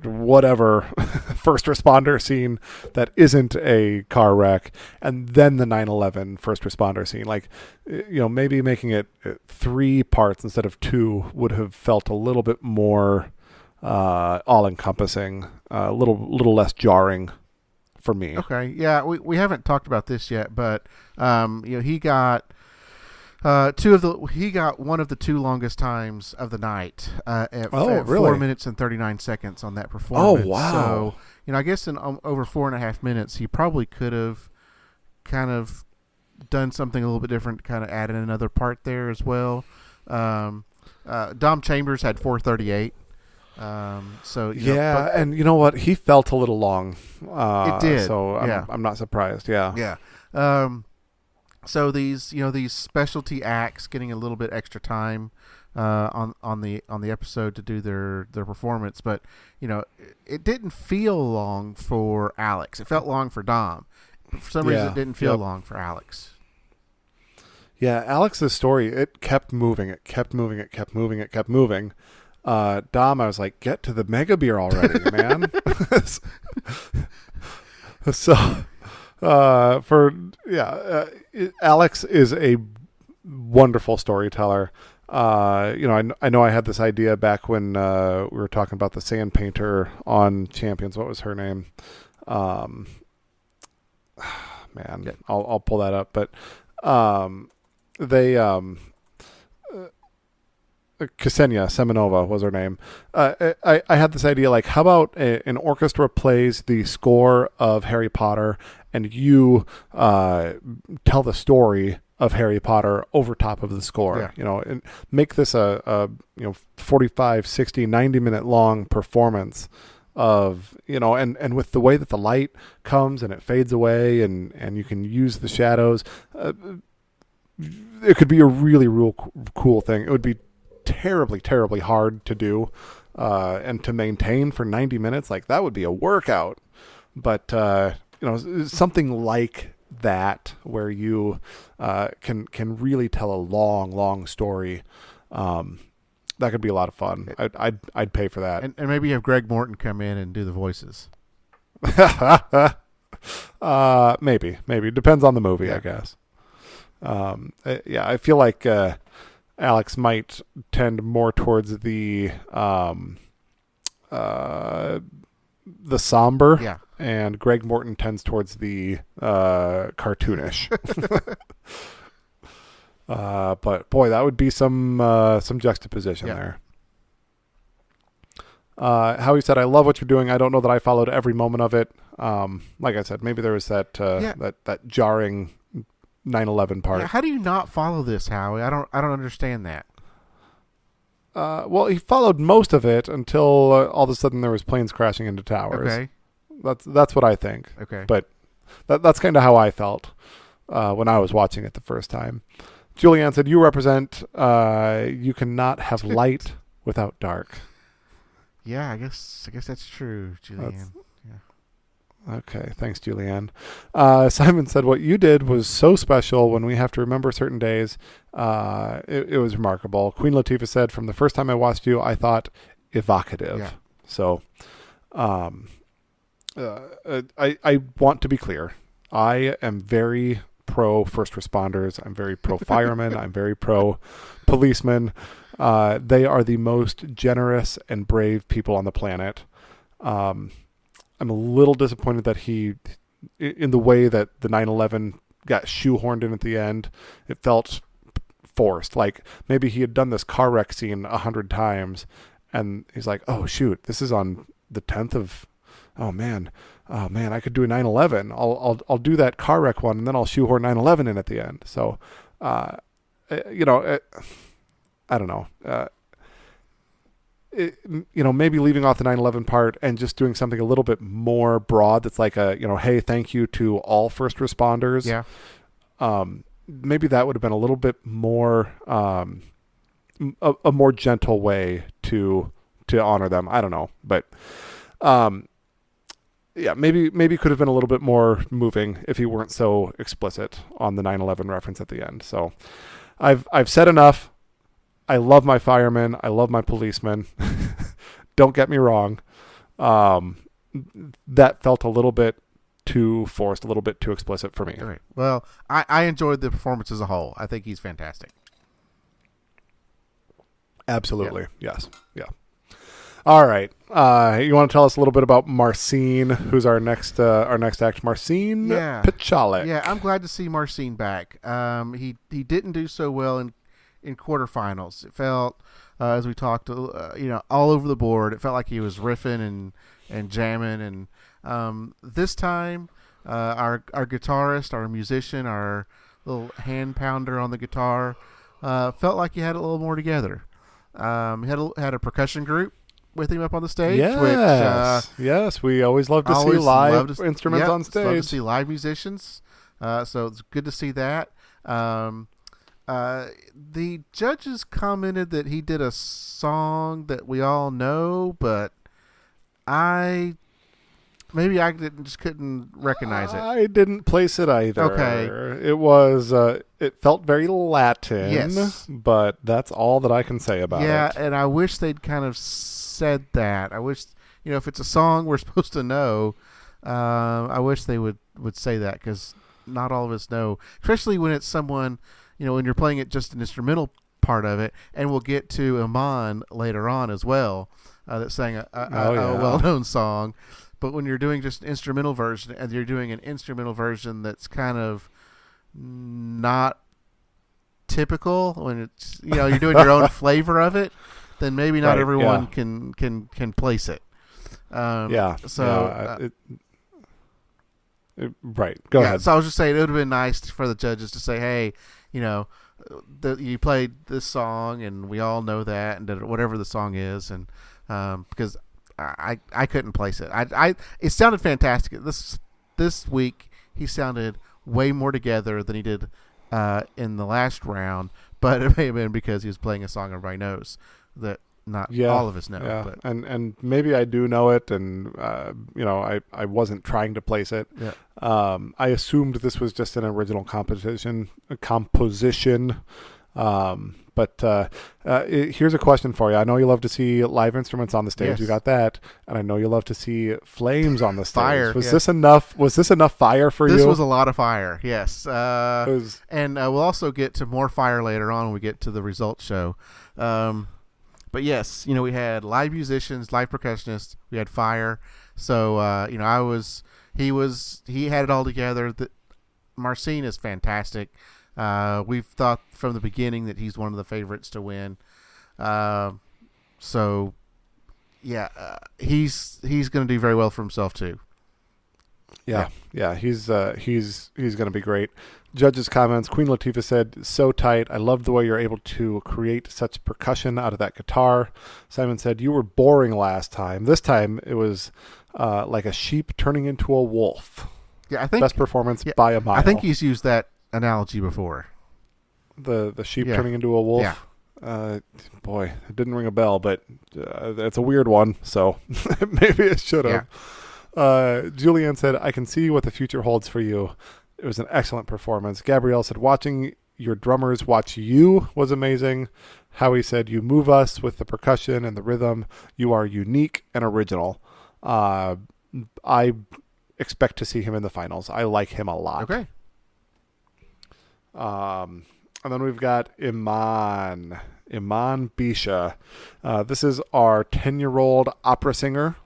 whatever first responder scene that isn't a car wreck, and then the 9/11 first responder scene. Like, maybe making it 3 parts instead of 2 would have felt a little bit more all-encompassing, a little less jarring for me. Okay, yeah, we haven't talked about this yet, but he got he got one of the 2 longest times of the night at 4 minutes and 39 seconds on that performance. Oh, wow. So, I guess in over 4.5 minutes, he probably could have kind of done something a little bit different, kind of added another part there as well. Dom Chambers had 4:38. And you know what? He felt a little long. It did. So I'm not surprised. Yeah. Yeah. So these specialty acts getting a little bit extra time on the episode to do their performance, but it didn't feel long for Alex. It felt long for Dom. But for some reason, it didn't feel long for Alex. Yeah, Alex's story, it kept moving. It kept moving. It kept moving. It kept moving. Dom, I was like, get to the mega beer already, man. So, Alex is a wonderful storyteller. I know I had this idea back when we were talking about the sand painter on Champions. What was her name? Man, I'll pull that up. But Ksenia Semenova was her name. I had this idea, like, how about an orchestra plays the score of Harry Potter and you tell the story of Harry Potter over top of the score, and make this a 45, 60, 90 minute long performance of, and with the way that the light comes and it fades away and you can use the shadows, it could be a really real cool thing. It would be terribly, terribly hard to do and to maintain for 90 minutes. Like, that would be a workout. But, something like that where you can really tell a long, long story. That could be a lot of fun. I'd pay for that. And maybe have Greg Morton come in and do the voices. Maybe. Depends on the movie, I guess. I feel like Alex might tend more towards the somber, and Greg Morton tends towards the cartoonish. But boy, that would be some juxtaposition there. Howie said, "I love what you're doing. I don't know that I followed every moment of it. Like I said, maybe there was that jarring 9/11 part." Yeah, how do you not follow this, Howie? I don't understand that. Well, he followed most of it until all of a sudden there was planes crashing into towers. Okay, that's what I think. Okay, but that's kind of how I felt when I was watching it the first time. Julianne said, "You represent. You cannot have light without dark." Yeah, I guess that's true, Julianne. Okay, thanks, Julianne. Simon said, "What you did was so special when we have to remember certain days. It was remarkable." Queen Latifah said, "From the first time I watched you, I thought evocative." Yeah. So I want to be clear. I am very pro first responders. I'm very pro firemen. I'm very pro policemen. They are the most generous and brave people on the planet. I'm a little disappointed that he, in the way that the 9/11 got shoehorned in at the end, it felt forced. Like, maybe he had done this car wreck scene 100 times, and he's like, "Oh shoot, this is on the 10th of, oh man, I could do a 9/11. I'll do that car wreck one, and then I'll shoehorn 9/11 in at the end." So, I don't know. Maybe leaving off the 9/11 part and just doing something a little bit more broad. That's like hey, thank you to all first responders. Yeah. Maybe that would have been a little bit more, a more gentle way to honor them. I don't know, but, maybe could have been a little bit more moving if he weren't so explicit on the 9/11 reference at the end. So I've said enough. I love my firemen. I love my policemen. Don't get me wrong. That felt a little bit too forced, a little bit too explicit for me. Right. Well, I enjoyed the performance as a whole. I think he's fantastic. Absolutely. Yeah. Yes. Yeah. All right. You want to tell us a little bit about Marcin, who's our next act? Marcin Pichalik. Yeah, I'm glad to see Marcin back. He didn't do so well in quarterfinals. It felt, as we talked, all over the board. It felt like he was riffing and jamming. And this time, our guitarist, our musician, our little hand pounder on the guitar, felt like he had it a little more together. He had a percussion group with him up on the stage. Yes, yes, we always love to see live instruments on stage. Love to see live musicians. So it's good to see that. Um, the judges commented that he did a song that we all know, but maybe I just couldn't recognize it. I didn't place it either. Okay. It was, it felt very Latin, Yes. but that's all that I can say about it. Yeah, and I wish they'd kind of said that. I wish, if it's a song we're supposed to know, I wish they would say that, because not all of us know, especially when it's someone, when you're playing it just an instrumental part of it, and we'll get to Iman later on as well, that sang a well-known song. But when you're doing just an instrumental version, and you're doing an instrumental version that's kind of not typical, when it's you're doing your own flavor of it, then maybe not everyone can place it. So right. Go ahead. So I was just saying, it would have been nice for the judges to say, hey, you played this song and we all know that, and whatever the song is, and because I couldn't place it. It sounded fantastic. This week he sounded way more together than he did in the last round, but it may have been because he was playing a song everybody knows that not all of us know. Yeah, but. And maybe I do know it, and I wasn't trying to place it. Yeah. I assumed this was just an original composition. But here's a question for you. I know you love to see live instruments on the stage. Yes. You got that, and I know you love to see flames on the stage. Fire. Was this enough? Was this enough fire for you? This was a lot of fire. Yes. And we'll also get to more fire later on when we get to the results show. But yes, we had live musicians, live percussionists. We had fire. So he had it all together. Marcin is fantastic. We've thought from the beginning that he's one of the favorites to win. So he's going to do very well for himself too. Yeah, he's going to be great. Judges' comments. Queen Latifah said, "So tight. I love the way you're able to create such percussion out of that guitar." Simon said, "You were boring last time. This time it was like a sheep turning into a wolf." Yeah, I think best performance by a mile. I think he's used that analogy before. The sheep turning into a wolf. Yeah. Boy, it didn't ring a bell, but it's a weird one, so maybe it should have. Yeah. Julianne said, "I can see what the future holds for you. It was an excellent performance." Gabrielle said, "Watching your drummers watch you was amazing." Howie said, "You move us with the percussion and the rhythm. You are unique and original." I expect to see him in the finals. I like him a lot. Okay. And then we've got Iman Bisha. This is our 10-year-old opera singer,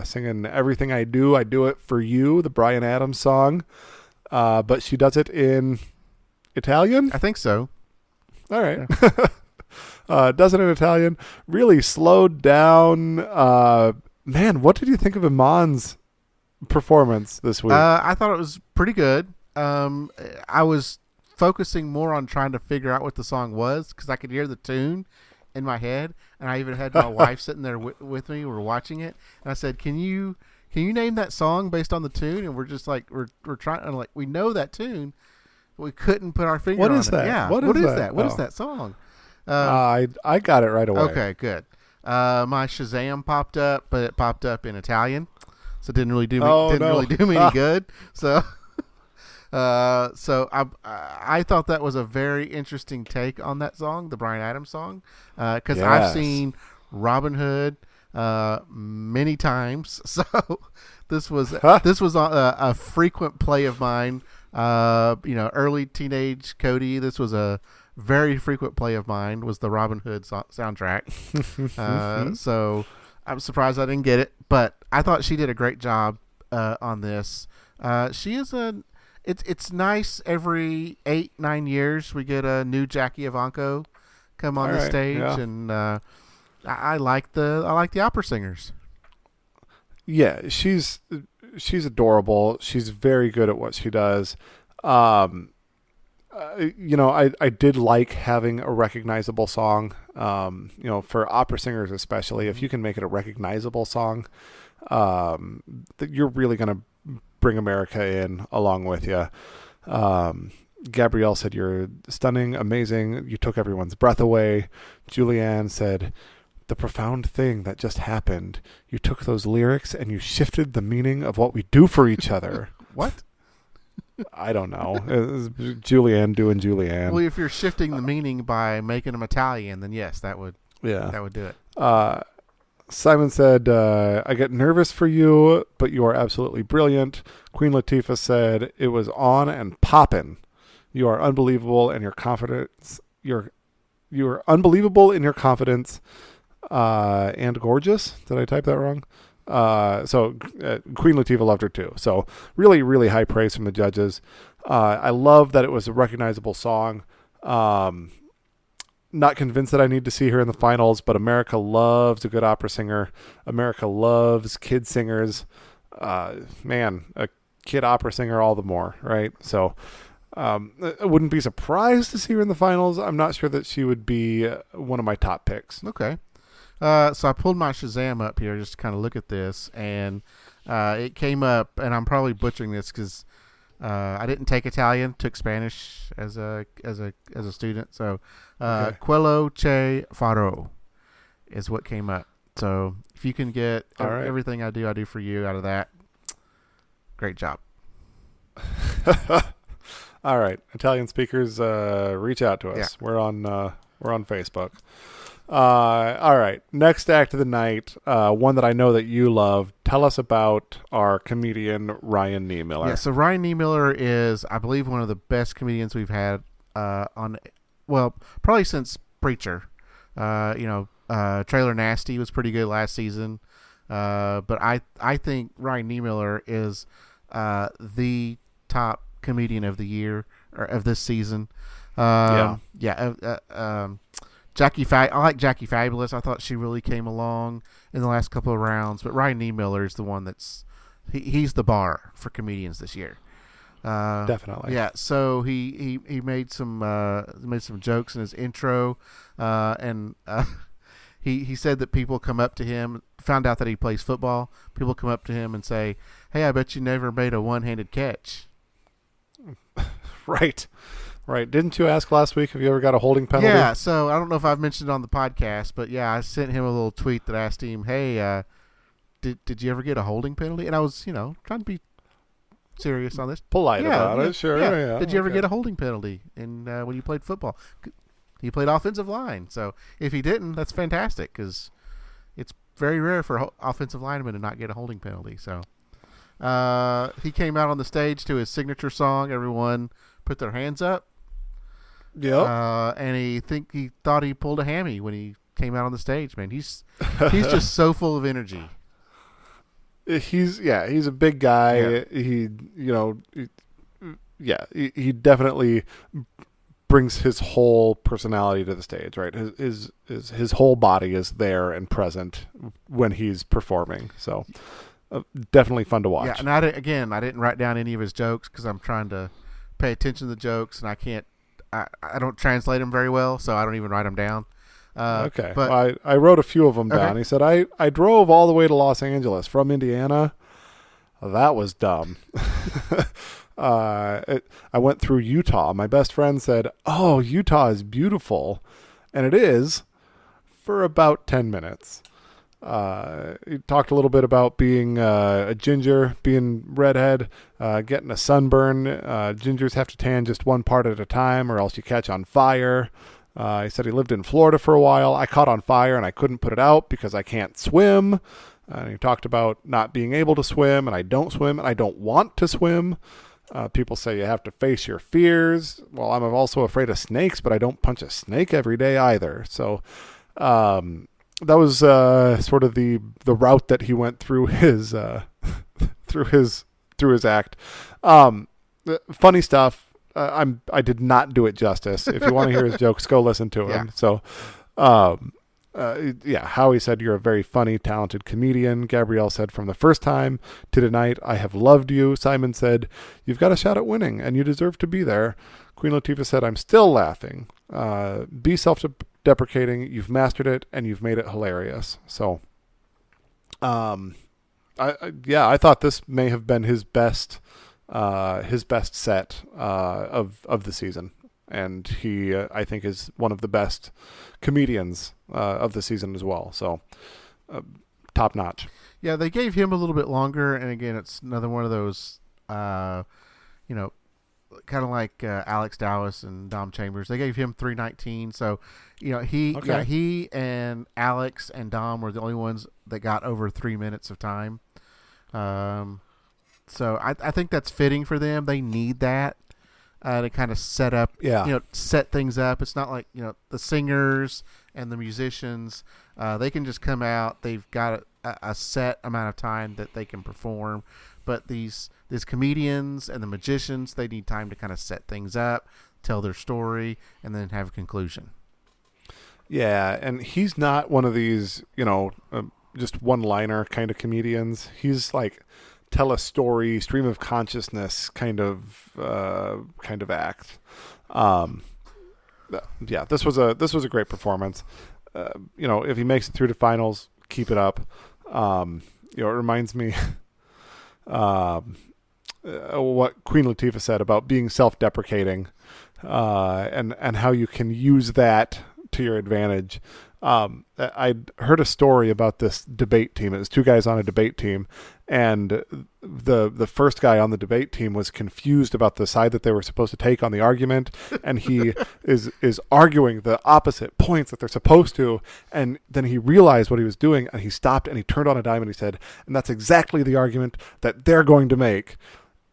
singing "Everything I Do It For You," the Bryan Adams song. But she does it in Italian? I think so. All right. Yeah. Does it in Italian. Really slowed down. Man, what did you think of Iman's performance this week? I thought it was pretty good. I was focusing more on trying to figure out what the song was, because I could hear the tune in my head, and I even had my wife sitting there with me. We were watching it, and I said, "Can you name that song based on the tune?" And we're just like, we're trying, and like, we know that tune, but we couldn't put our finger on it. What is that? Yeah. What is that? What is that song? I got it right away. Okay, good. My Shazam popped up, but it popped up in Italian, so it didn't really do me any good. So, I thought that was a very interesting take on that song, the Bryan Adams song, because Yes. I've seen Robin Hood many times. So this was a frequent play of mine. Early teenage Cody. This was a very frequent play of mine. Was the Robin Hood soundtrack. So I'm surprised I didn't get it, but I thought she did a great job on this. She is It's nice every 8-9 years we get a new Jackie Evancho come on the stage, and I like the opera singers. Yeah, she's adorable. She's very good at what she does. I did like having a recognizable song. For opera singers especially, if you can make it a recognizable song, you're really going to bring America in along with you. Gabrielle said, "You're stunning, amazing. You took everyone's breath away." Julianne said, "The profound thing that just happened. You took those lyrics and you shifted the meaning of what we do for each other." What? I don't know. It was Julianne doing Julianne. Well, if you're shifting the meaning by making them Italian, then yes, that would do it. Simon said, "I get nervous for you, but you are absolutely brilliant." Queen Latifah said, "It was on and poppin'. You are unbelievable in your confidence. You are unbelievable in your confidence and gorgeous." Did I type that wrong? Queen Latifah loved her too. So really, really high praise from the judges. I love that it was a recognizable song. Not convinced that I need to see her in the finals, but America loves a good opera singer. America loves kid singers. A kid opera singer all the more, right? So I wouldn't be surprised to see her in the finals. I'm not sure that she would be one of my top picks. Okay. So I pulled my Shazam up here just to kind of look at this, and it came up, and I'm probably butchering this because I didn't take Italian, took Spanish as a student. So quello che farò is what came up. So if you can get everything I do for you out of that, great job. All right, Italian speakers, reach out to us. Yeah. We're on Facebook. All right, next act of the night, one that I know that you love. Tell us about our comedian Ryan Niemiller. Yeah, so Ryan Niemiller is, I believe, one of the best comedians we've had probably since Preacher. Trailer Nasty was pretty good last season, but I think Ryan Niemiller is the top comedian of the year or of this season. I like Jackie Fabulous. I thought she really came along in the last couple of rounds, but Ryan Niemiller is the one he's the bar for comedians this year. Definitely. Yeah. So he made some jokes in his intro, and he said that people come up to him, found out that he plays football. People come up to him and say, "Hey, I bet you never made a one-handed catch." Right. Didn't you ask last week if you ever got a holding penalty? Yeah, so I don't know if I've mentioned it on the podcast, but yeah, I sent him a little tweet that asked him, "Hey, did you ever get a holding penalty?" And I was, trying to be serious on this. Polite about it, sure. Yeah. Did you ever get a holding penalty when you played football? He played offensive line, so if he didn't, that's fantastic because it's very rare for offensive linemen to not get a holding penalty. So he came out on the stage to his signature song. Everyone put their hands up. Yep. And he thought he pulled a hammy when he came out on the stage. Man, he's just so full of energy. He's a big guy. Yeah. He definitely brings his whole personality to the stage, right? His whole body is there and present when he's performing. So definitely fun to watch. Yeah, and I didn't write down any of his jokes because I'm trying to pay attention to the jokes, and I can't. I don't translate them very well, so I don't even write them down. Okay. But well, I wrote a few of them down. Okay. He said, I drove all the way to Los Angeles from Indiana. That was dumb. I went through Utah. My best friend said, "Oh, Utah is beautiful." And it is for about 10 minutes. He talked a little bit about being a ginger, being redhead, getting a sunburn. Gingers have to tan just one part at a time or else you catch on fire. He said he lived in Florida for a while. I caught on fire and I couldn't put it out because I can't swim. And he talked about not being able to swim, and I don't swim, and I don't want to swim. People say you have to face your fears. Well, I'm also afraid of snakes, but I don't punch a snake every day either. So that was sort of the route that he went through his through his act. Funny stuff. I did not do it justice. If you want to hear his jokes, go listen to him. Yeah. So, Howie said you're a very funny, talented comedian. Gabrielle said from the first time to tonight, I have loved you. Simon said you've got a shot at winning and you deserve to be there. Queen Latifah said I'm still laughing. Be self-deprecating. You've mastered it and you've made it hilarious. So, I thought this may have been his best his best set of the season. And he, I think, is one of the best comedians of the season as well. So, top notch. Yeah, they gave him a little bit longer, and again, it's another one of those, you know, kind of like Alex Dallas and Dom Chambers. They gave him 319, so you know he and Alex and Dom were the only ones that got over 3 minutes of time. So I think that's fitting for them. They need that. To kind of set up, set things up. It's not like, the singers and the musicians, they can just come out. They've got a set amount of time that they can perform. But these comedians and the magicians, they need time to kind of set things up, tell their story, and then have a conclusion. Yeah, and he's not one of these, just one-liner kind of comedians. He's like tell a story, stream of consciousness kind of act. This was a great performance. If he makes it through to finals, keep it up. It reminds me what Queen Latifah said about being self-deprecating, and how you can use that to your advantage. I'd heard a story about this debate team. It was two guys on a debate team, and the first guy on the debate team was confused about the side that they were supposed to take on the argument, and he is arguing the opposite points that they're supposed to, and then he realized what he was doing, and he stopped and he turned on a dime and he said, and that's exactly the argument that they're going to make.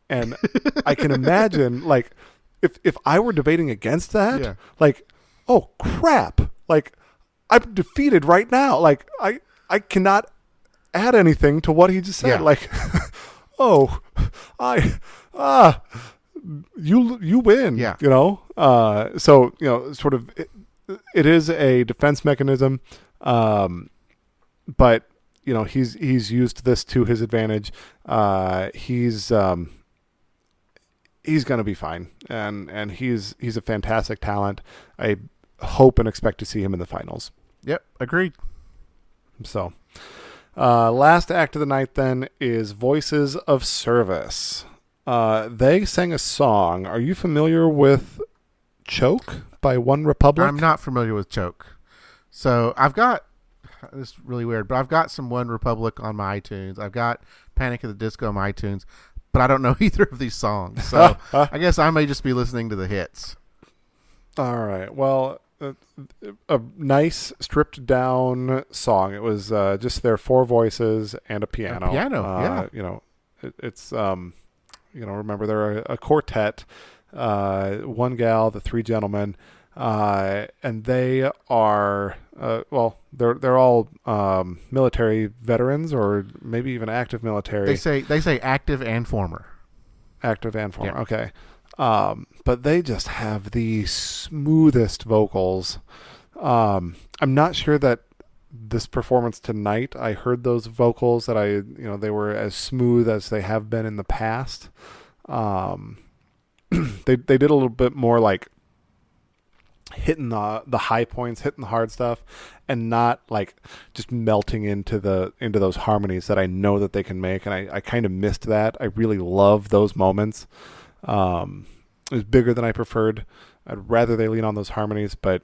And I can imagine, like, if I were debating against that, like, oh crap, like, I'm defeated right now. Like, I cannot add anything to what he just said. Yeah. Like, you win. Yeah. So sort of it is a defense mechanism, but he's used this to his advantage. He's going to be fine, and he's a fantastic talent. I hope and expect to see him in the finals. Yep, agreed. So, last act of the night then is Voices of Service. They sang a song. Are you familiar with Choke by One Republic? I'm not familiar with Choke. So I've got, this is really weird, but I've got some One Republic on my iTunes. I've got Panic at the Disco on my iTunes, but I don't know either of these songs. So I guess I may just be listening to the hits. All right. Well, a nice stripped down song. It was just their four voices and a piano. It's remember they're a quartet, one gal, the three gentlemen, and they are they're all military veterans, or maybe even active military. They say active and former. Active and former. Yeah. Okay. But they just have the smoothest vocals. I'm not sure that this performance tonight, I heard those vocals that they were as smooth as they have been in the past. They did a little bit more like hitting the high points, hitting the hard stuff, and not like just melting into those harmonies that I know that they can make. And I kind of missed that. I really love those moments. It was bigger than I preferred. I'd rather they lean on those harmonies, but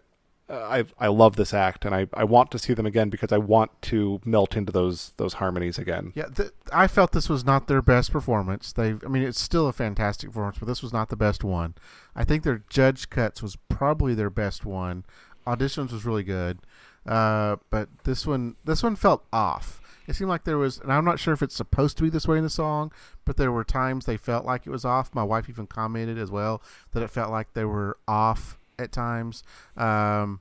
I love this act, and I want to see them again because I want to melt into those harmonies again. Yeah, I felt this was not their best performance. It's still a fantastic performance, but this was not the best one. I think their judge cuts was probably their best one. Auditions was really good, but this one felt off. It seemed like there was, and I'm not sure if it's supposed to be this way in the song, but there were times they felt like it was off. My wife even commented as well that it felt like they were off at times. There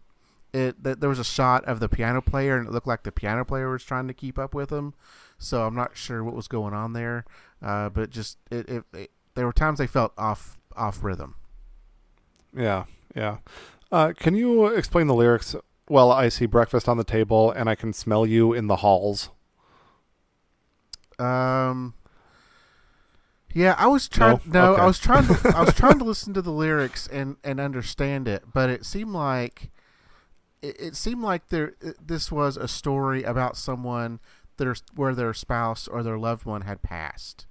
was a shot of the piano player, and it looked like the piano player was trying to keep up with them. So I'm not sure what was going on there, but just there were times they felt off rhythm. Yeah. Can you explain the lyrics? Well, I see breakfast on the table, and I can smell you in the halls. Yeah, I was trying. No, Okay. I was trying to listen to the lyrics and understand it, but it seemed like this was a story about someone where their spouse or their loved one had passed.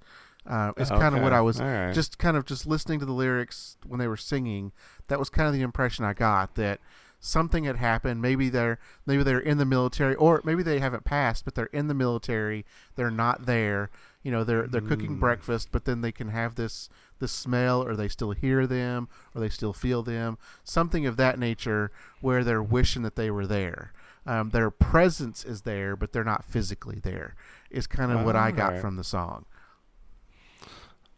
It's kind of what I was right. just listening to the lyrics when they were singing. That was kind of the impression I got, that something had happened. Maybe they're in the military, or maybe they haven't passed, but they're in the military. They're not there. They're cooking breakfast, but then they can have this smell, or they still hear them, or they still feel them. Something of that nature, where they're wishing that they were there. Their presence is there, but they're not physically there. Is kind of what I got from the song.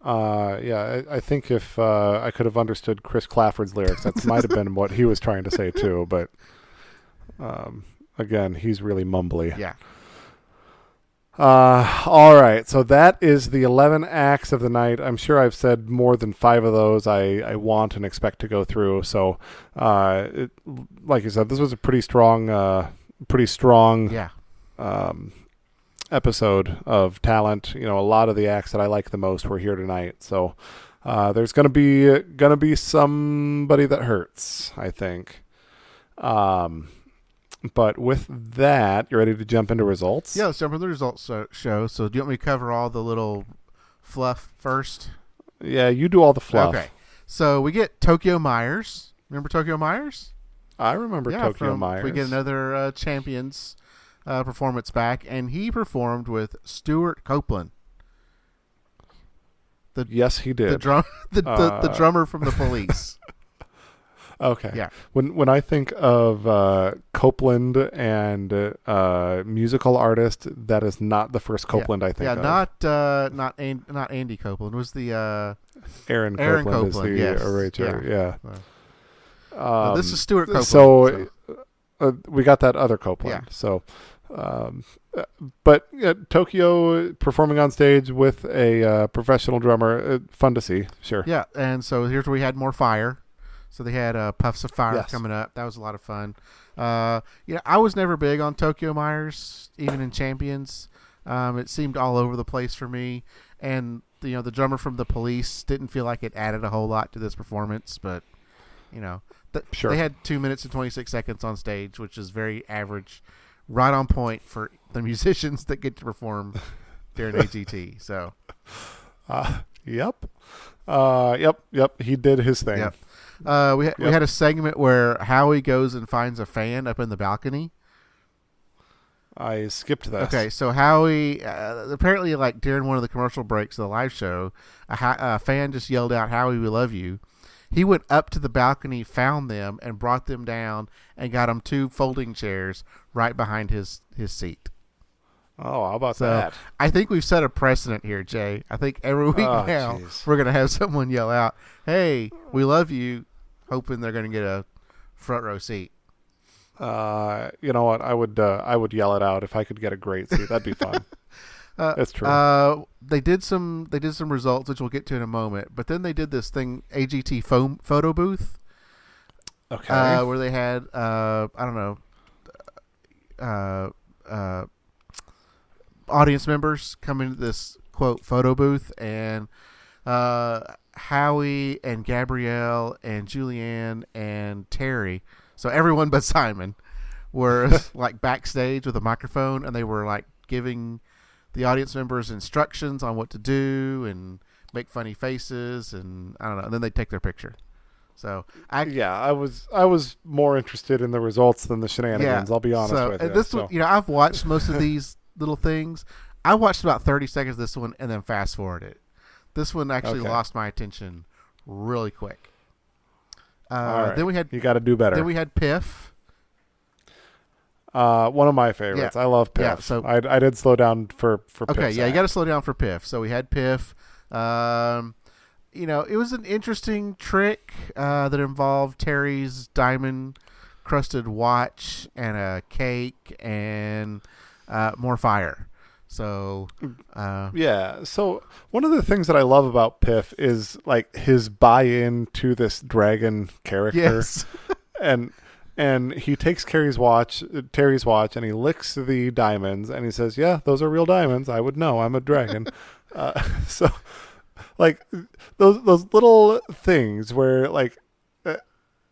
I think if I could have understood Chris Clafford's lyrics, that might have been what he was trying to say too. But again, he's really mumbly. Yeah. All right. So that is the 11 acts of the night. I'm sure I've said more than 5 of those I want and expect to go through. So, like you said, this was a pretty strong Yeah. Episode of talent. A lot of the acts that I like the most were here tonight. So there's gonna be somebody that hurts, I think. But with that, you ready to jump into results? Yeah, let's jump into the results show. So do you want me to cover all the little fluff first? Yeah, you do all the fluff. Okay. So we get Tokyo Myers. Remember Tokyo Myers? I remember Tokyo Myers. We get another Champions performance back, and he performed with Stuart Copeland. Yes, he did. The drummer from the Police. Okay. Yeah. When I think of Copeland and musical artist, that is not the first Copeland I think of. Yeah, not Andy Copeland. It was the Aaron Copeland is the originator. Yeah. This is Stuart Copeland. So we got that other Copeland. Yeah. So, but Tokyo performing on stage with a professional drummer, fun to see. Sure. Yeah, and so here's where we had more fire. So they had Puffs of Fire coming up. That was a lot of fun. I was never big on Tokyo Myers, even in Champions. It seemed all over the place for me. And, the drummer from the Police didn't feel like it added a whole lot to this performance. But, sure. They had 2 minutes and 26 seconds on stage, which is very average, right on point for the musicians that get to perform during AGT. So, Yep. He did his thing. Yep. We had a segment where Howie goes and finds a fan up in the balcony. I skipped that. Okay, so Howie, apparently, like during one of the commercial breaks of the live show, a fan just yelled out, "Howie, we love you." He went up to the balcony, found them, and brought them down, and got them 2 folding chairs right behind his seat. Oh, how about that? I think we've set a precedent here, Jay. I think every week now we're going to have someone yell out, "Hey, we love you," hoping they're going to get a front row seat. You know what? I would yell it out if I could get a great seat. That'd be fun. That's true. They did some results, which we'll get to in a moment. But then they did this thing, AGT photo booth. Okay. Where they had audience members come into this quote photo booth, and Howie and Gabrielle and Julianne and Terry, so everyone but Simon, were like backstage with a microphone, and they were like giving the audience members instructions on what to do and make funny faces, and I don't know, and then they take their picture. So I was more interested in the results than the shenanigans. I'll be honest with you. One, I've watched most of these little things. I watched about 30 seconds of this one and then fast forwarded. This one actually lost my attention really quick. All right. Then we had you got to do better. Then we had Piff. One of my favorites. I love Piff. Yeah, so I did slow down for Piff. Okay, yeah, you got to slow down for Piff. So we had Piff. It was an interesting trick that involved Terry's diamond-crusted watch and a cake and more fire. So So one of the things that I love about Piff is like his buy-in to this dragon character. Yes. and he takes Terry's watch, and he licks the diamonds, and he says, "Yeah, those are real diamonds. I would know. I'm a dragon." So, like those little things where, like,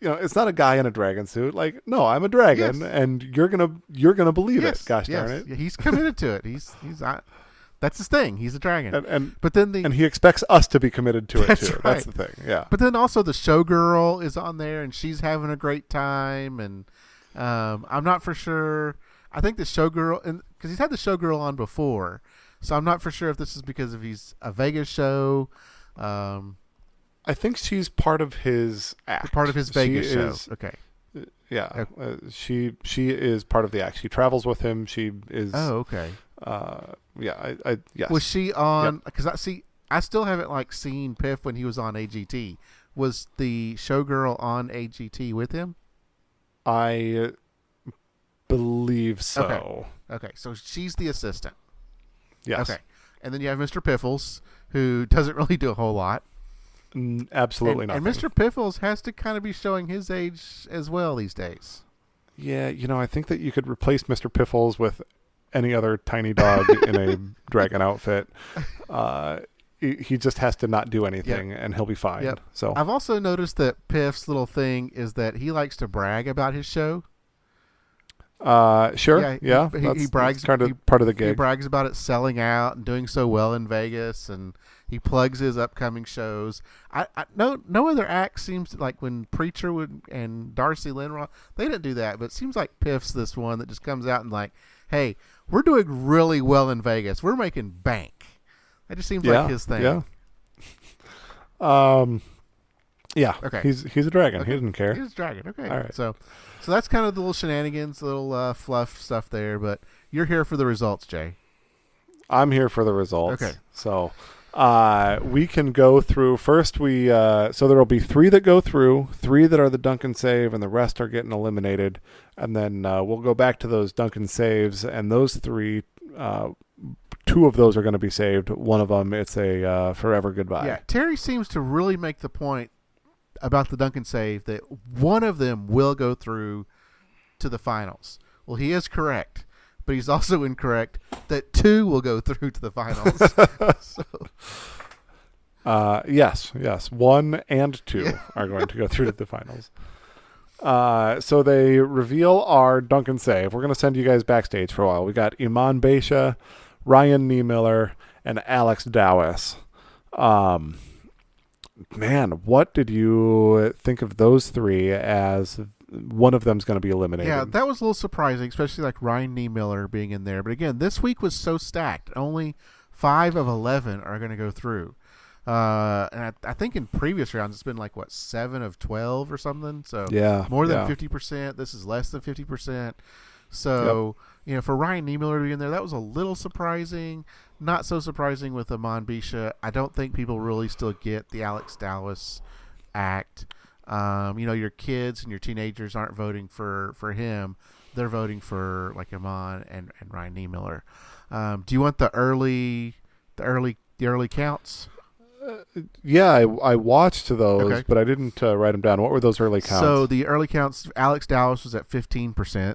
it's not a guy in a dragon suit. Like, no, I'm a dragon, and you're gonna believe it. Gosh darn it! Yeah, he's committed to it. That's his thing. He's a dragon. But then and he expects us to be committed to it too. Right. That's the thing. Yeah. But then also the showgirl is on there, and she's having a great time. And I'm not for sure. I think the showgirl, because he's had the showgirl on before, so I'm not for sure if this is because of he's a Vegas show. I think she's part of his act. Part of his Vegas show. Okay. Yeah. She is part of the act. She travels with him. She is. Oh, okay. Yeah. Yes. Was she on? Because I still haven't seen Piff when he was on AGT. Was the showgirl on AGT with him? I believe so. Okay. So she's the assistant. Yes. Okay. And then you have Mr. Piffles, who doesn't really do a whole lot. Absolutely nothing. And Mr. Piffles has to kind of be showing his age as well these days. Yeah, I think that you could replace Mr. Piffles with any other tiny dog in a dragon outfit. He just has to not do anything, and he'll be fine. Yep. So I've also noticed that Piff's little thing is that he likes to brag about his show. Sure. Yeah. He brags. Kind of part of the gig. He brags about it selling out and doing so well in Vegas, and he plugs his upcoming shows. No other act seems to, like when Preacher and Darcy Lynn, they didn't do that, but it seems like Piff's this one that just comes out and like, hey, we're doing really well in Vegas. We're making bank. That just seems like his thing. Yeah. Yeah. Okay. He's a dragon. Okay. He doesn't care. He's a dragon. Okay. All right. So that's kind of the little shenanigans, little fluff stuff there. But you're here for the results, Jay. I'm here for the results. Okay. So we can go through first. So there will be 3 that go through, 3 that are the Duncan save, and the rest are getting eliminated. And then we'll go back to those Duncan saves, and those 3. 2 of those are going to be saved. One of them, it's a forever goodbye. Yeah, Terry seems to really make the point about the Duncan save that one of them will go through to the finals. Well, he is correct, but he's also incorrect that 2 will go through to the finals. Yes. 1 and 2 are going to go through to the finals. So they reveal our Duncan save. We're going to send you guys backstage for a while. We got Iman Beisha, Ryan Niemiller, and Alex Dowis. Man, what did you think of those 3 as one of them's going to be eliminated? Yeah, that was a little surprising, especially like Ryan Niemiller being in there. But again, this week was so stacked. Only 5 of 11 are going to go through. And I think in previous rounds it's been 7 of 12 or something. So more than 50%. This is less than 50%. So for Ryan Niemiller to be in there, that was a little surprising. Not so surprising with Iman Beisha. I don't think people really still get the Alex Dowis act. Your kids and your teenagers aren't voting for him. They're voting for Iman and Ryan Niemiller. Do you want the early counts? I watched those, but I didn't write them down. What were those early counts? So the early counts, Alex Dowis was at 15%,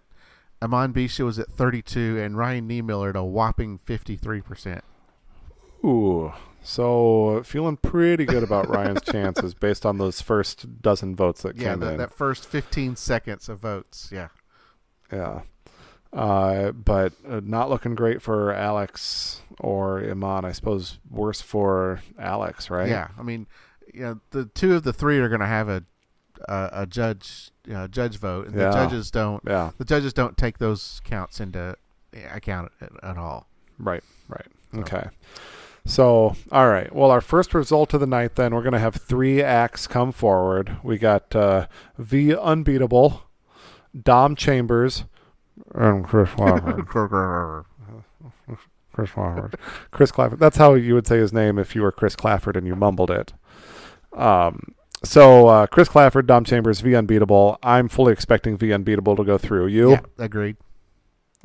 Iman Beisha was at 32%, and Ryan Niemiller at a whopping 53%. Ooh, so feeling pretty good about Ryan's chances based on those first dozen votes that came in. That first 15 seconds of votes, yeah. But not looking great for Alex or Iman. I suppose worse for Alex, right? Yeah, I mean, the 2 of the 3 are going to have a judge vote, and the judges don't. Yeah. The judges don't take those counts into account at all. Right. So. Okay. So, all right. Well, our first result of the night, then, we're going to have 3 acts come forward. We got V Unbeatable, Dom Chambers, and Chris Clafford. Chris Clafford. That's how you would say his name if you were Chris Clafford and you mumbled it. So Chris Clafford, Dom Chambers, V Unbeatable. I'm fully expecting V Unbeatable to go through. You? Yeah, agreed.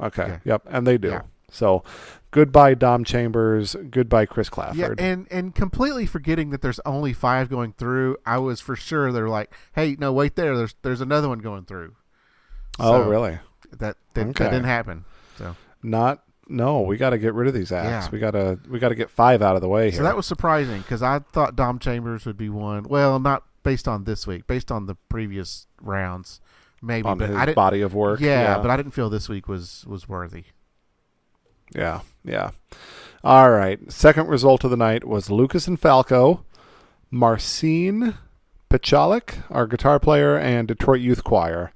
Okay. Yeah. Yep. And they do. Yeah. So goodbye Dom Chambers. Goodbye Chris Clafford. Yeah, and completely forgetting that there's only 5 going through. I was for sure they're like, hey, no, wait there. There's another one going through. So really? That didn't happen. So No, we got to get rid of these acts. Yeah. We got to get 5 out of the way here. So that was surprising because I thought Dom Chambers would be one. Well, not based on this week, based on the previous rounds, maybe. On his body of work. Yeah, but I didn't feel this week was worthy. Yeah. All right. Second result of the night was Lucas and Falco, Marcin Pichalik, our guitar player, and Detroit Youth Choir.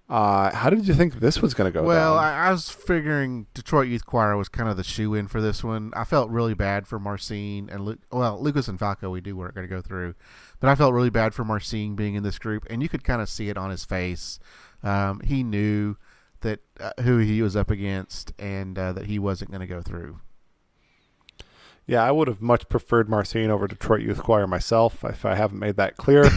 How did you think this was going to go Well, down? I was figuring Detroit Youth Choir was kind of the shoe-in for this one. I felt really bad for Marcin and Lucas and Falco. Weren't going to go through, but I felt really bad for Marcin being in this group, and you could kind of see it on his face. He knew that who he was up against, and that he wasn't going to go through. Yeah, I would have much preferred Marcin over Detroit Youth Choir myself, if I haven't made that clear.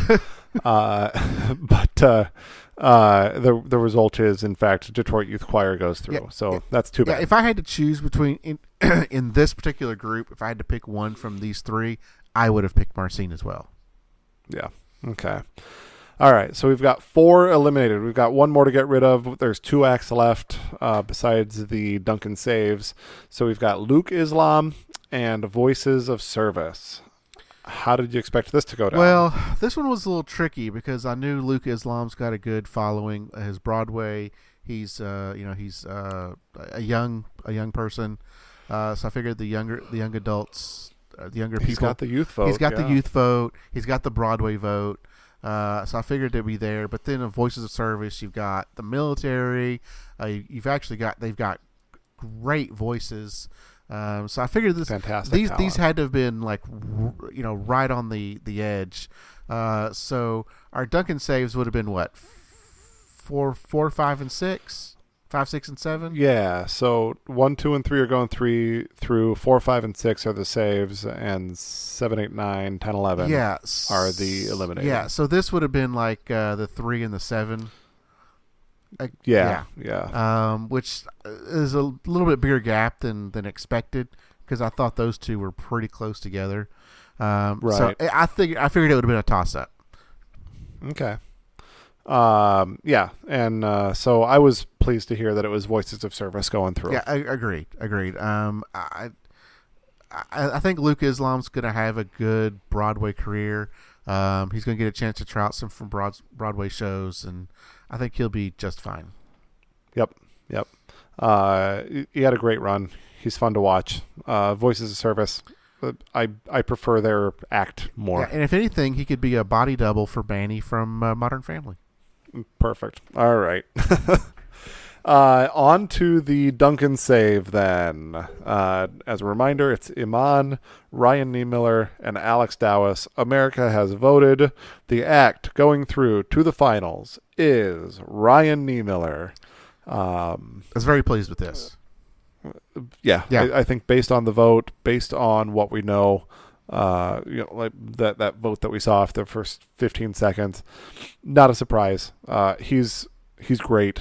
But the result is, in fact, Detroit Youth Choir goes through. Yeah, so that's too bad. Yeah, if I had to choose between in this particular group, if I had to pick one from these three, I would have picked Marcin as well. Yeah. Okay. All right. So we've got 4 eliminated. We've got 1 more to get rid of. There's 2 acts left besides the Duncan saves. So we've got Luke Islam and Voices of Service. How did you expect this to go down? Well, this one was a little tricky because I knew Luke Islam's got a good following. His Broadway, he's a young person, so I figured the young adults, the younger people. He's got the youth vote. He's got the youth vote. He's got the Broadway vote. So I figured they'd be there. But then in Voices of Service, you've got the military. They've got great voices. So I figured these had to have been like, right on the edge. So our Duncan saves would have been what, 4, 5, and 6, 5, 6, and 7. Yeah. So 1, 2, and 3 are going 3 through 4, 5, and 6 are the saves, and 7, 8, 9, 10, 11 are the eliminated. Yeah. So this would have been like the 3 and the 7. Yeah. Which is a little bit bigger gap than expected, because I thought those two were pretty close together. Right. So I figured it would have been a toss-up. Okay. Yeah, and so I was pleased to hear that it was Voices of Service going through. Yeah, agreed. I think Luke Islam's going to have a good Broadway career. He's going to get a chance to try out some from Broadway shows, and I think he'll be just fine. Yep. He had a great run. He's fun to watch. Voices of Service, I prefer their act more. Yeah, and if anything, he could be a body double for Manny from Modern Family. Perfect. All right. On to the Duncan save then. As a reminder, it's Iman, Ryan Niemiller, and Alex Dowis. America has voted. The act going through to the finals is Ryan Niemiller. I was very pleased with this. Yeah. I think based on the vote, based on what we know, like that vote that we saw after the first 15 seconds, not a surprise. He's great.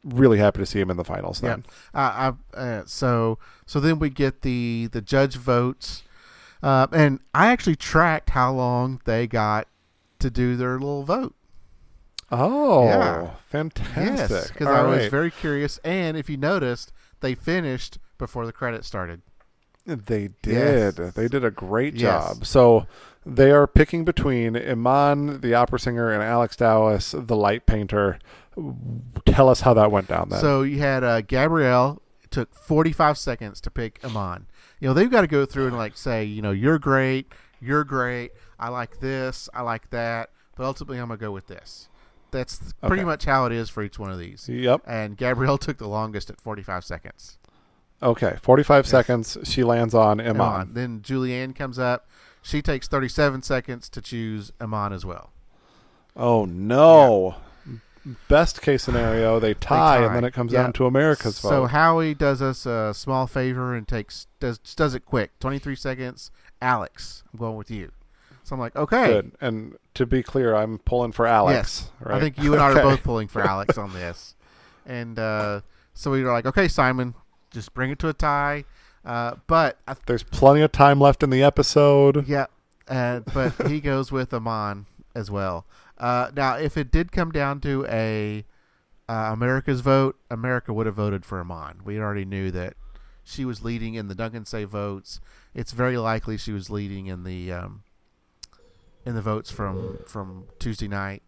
Really happy to see him in the finals then. Yeah. So then we get the judge votes, and I actually tracked how long they got to do their little vote. Oh, yeah. Fantastic. Yes, because I was very curious, and if you noticed, they finished before the credits started. They did. Yes. They did a great job. So they are picking between Iman, the opera singer, and Alex Dowis, the light painter. Tell us how that went down then. So you had Gabrielle. It took 45 seconds to pick Iman. They've got to go through and say, you're great, I like this, I like that, but ultimately I'm going to go with this. That's pretty much how it is for each one of these. Yep. And Gabrielle took the longest at 45 seconds. Okay, 45 seconds. She lands on Iman. Then Julianne comes up. She takes 37 seconds to choose Iman as well. Oh, no. Yeah. Best case scenario, they tie, and then it comes down to America's vote. So Howie does us a small favor and does it quick. 23 seconds. Alex, I'm going with you. So I'm like, okay. Good. And to be clear, I'm pulling for Alex. Yes. Right? I think you and I are both pulling for Alex on this. And so we were like, okay, Simon, just bring it to a tie. But there's plenty of time left in the episode. Yeah. But he goes with Iman as well. Now, if it did come down to America's vote, America would have voted for Iman. We already knew that she was leading in the Duncan Say votes. It's very likely she was leading in the votes from Tuesday night.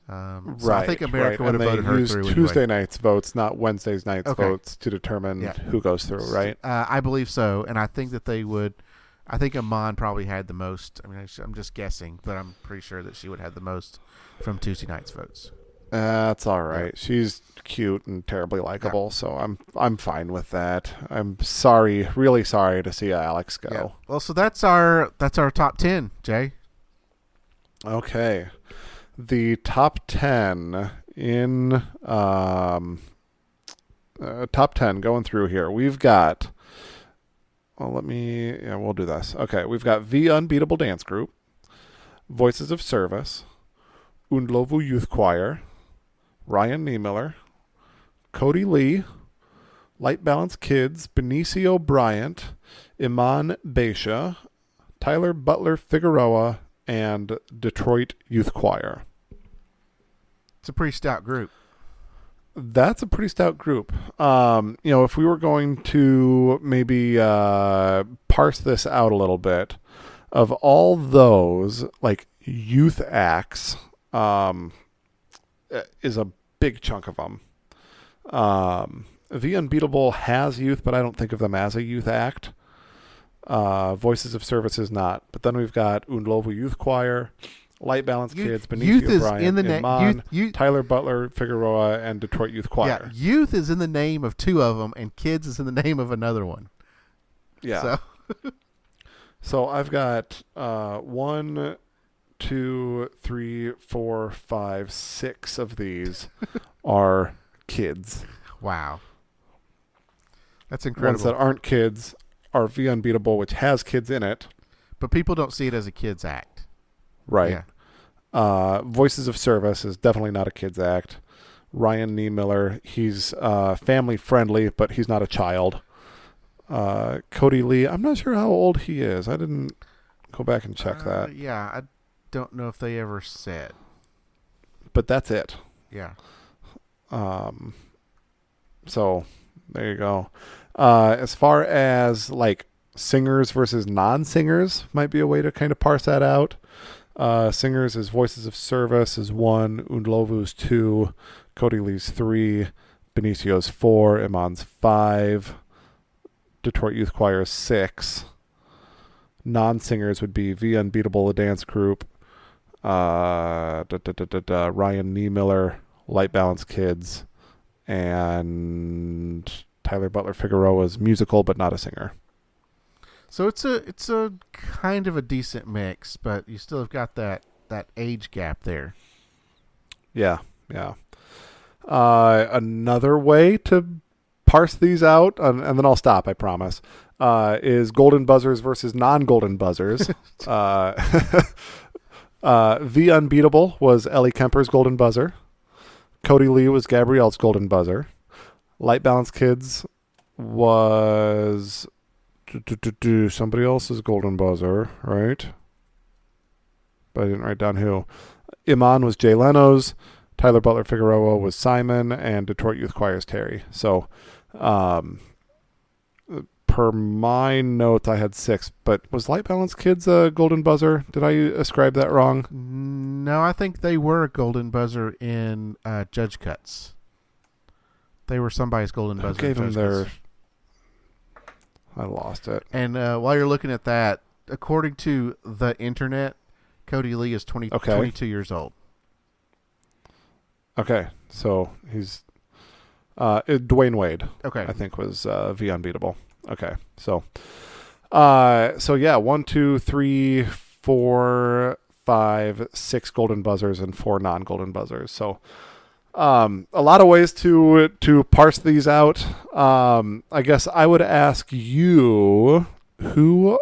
So I think America would have voted her through. And they use Tuesday night's votes, not Wednesday night's votes, to determine who goes through, right? I believe so, and I think that they would. I think Iman probably had the most. I mean, I'm just guessing, but I'm pretty sure that she would have the most from Tuesday night's votes. That's all right. Yeah. She's cute and terribly likable, so I'm fine with that. I'm sorry, really sorry to see Alex go. Yeah. Well, so that's our top 10, Jay. Okay. The top 10 in top 10 going through here. We've got we'll do this. Okay, we've got The Unbeatable Dance Group, Voices of Service, Undlovu Youth Choir, Ryan Niemiller, Cody Lee, Light Balance Kids, Benicio Bryant, Iman Beisha, Tyler Butler Figueroa, and Detroit Youth Choir. It's a pretty stout group. That's a pretty stout group. If we were going to maybe parse this out a little bit, of all those like youth acts, is a big chunk of them. The Unbeatable has youth, but I don't think of them as a youth act. Voices of Service is not. But then we've got Undlovu Youth Choir, Light Balance Kids, Benicio Bryant, Iman, Tyler Butler Figueroa, and Detroit Youth Choir. Yeah, youth is in the name of two of them, and kids is in the name of another one. Yeah. So I've got 1, 2, 3, 4, 5, 6 of these are kids. Wow. That's incredible. Ones that aren't kids are The Unbeatable, which has kids in it. But people don't see it as a kids act. Right. Yeah. Voices of Service is definitely not a kids act. Ryan Niemiller, he's family friendly, but he's not a child. Cody Lee, I'm not sure how old he is. I didn't go back and check that. Yeah, I don't know if they ever said. But that's it. Yeah. So there you go. As far as like singers versus non-singers might be a way to kind of parse that out. Singers is Voices of Service is 1, Undlovu's 2, Cody Lee's 3, Benicio's 4, Iman's 5, Detroit Youth Choir 6. Non-singers would be The Unbeatable, a dance group, Ryan Niemiller, Light Balance Kids, and Tyler Butler Figueroa's musical but not a singer. So it's a kind of a decent mix, but you still have got that age gap there. Yeah. Another way to parse these out, and then I'll stop, I promise, is golden buzzers versus non-golden buzzers. The Unbeatable was Ellie Kemper's golden buzzer. Cody Lee was Gabrielle's golden buzzer. Light Balance Kids was somebody else's golden buzzer, right? But I didn't write down who. Iman was Jay Leno's. Tyler Butler Figueroa was Simon, and Detroit Youth Choir's Terry. So, per my notes, I had 6. But was Light Balance Kids a golden buzzer? Did I ascribe that wrong? No, I think they were a golden buzzer in Judge Cuts. They were somebody's golden buzzer. Who gave them their... I lost it. And while you're looking at that, according to the internet, Cody Lee is 22 years old. Okay, so he's Dwayne Wade. Okay, I think was The Unbeatable. Okay, so yeah, 1, 2, 3, 4, 5, 6 golden buzzers and 4 non-golden buzzers. So a lot of ways to parse these out. I guess I would ask you who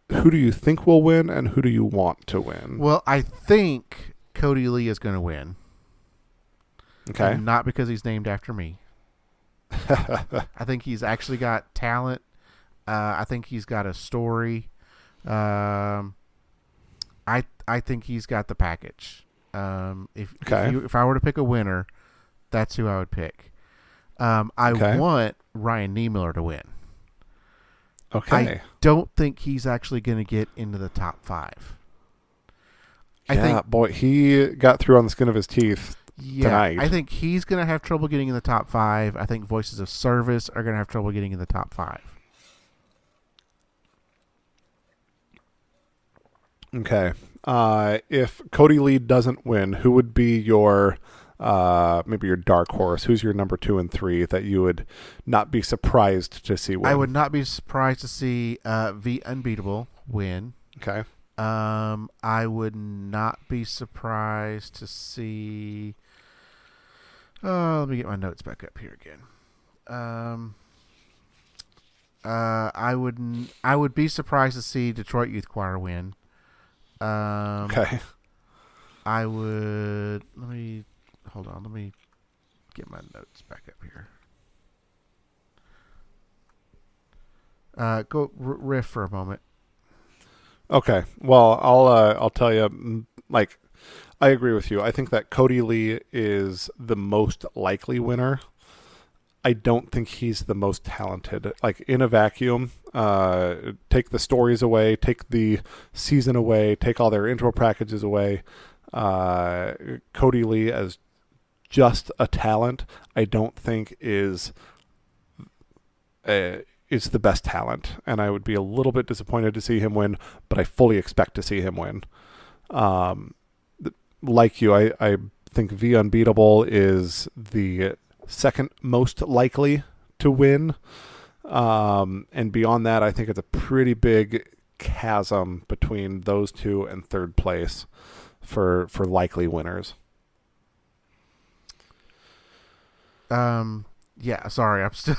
do you think will win and who do you want to win? Well, I think Cody Lee is going to win. Okay. And not because he's named after me. I think he's actually got talent. I think he's got a story. I think he's got the package. If I were to pick a winner, that's who I would pick. I want Ryan Niemiller to win. Okay. I don't think he's actually going to get into the top 5. I think, boy, he got through on the skin of his teeth tonight. I think he's going to have trouble getting in the top 5. I think Voices of Service are going to have trouble getting in the top 5. Okay. If Cody Lee doesn't win, who would be your maybe your dark horse? Who's your number 2 and 3 that you would not be surprised to see win? I would not be surprised to see V Unbeatable win. Okay. I would not be surprised to see. Let me get my notes back up here again. I would be surprised to see Detroit Youth Choir win. Okay. I would. Let me hold on. Let me get my notes back up here. Go riff for a moment. Okay. Well, I'll tell you. Like, I agree with you. I think that Cody Lee is the most likely winner. I don't think he's the most talented. Like, in a vacuum, take the stories away, take the season away, take all their intro packages away. Cody Lee as just a talent, I don't think is the best talent, and I would be a little bit disappointed to see him win, but I fully expect to see him win. Like you, I think V Unbeatable is the second most likely to win, and beyond that, I think it's a pretty big chasm between those two and third place for likely winners. Yeah, sorry, I'm still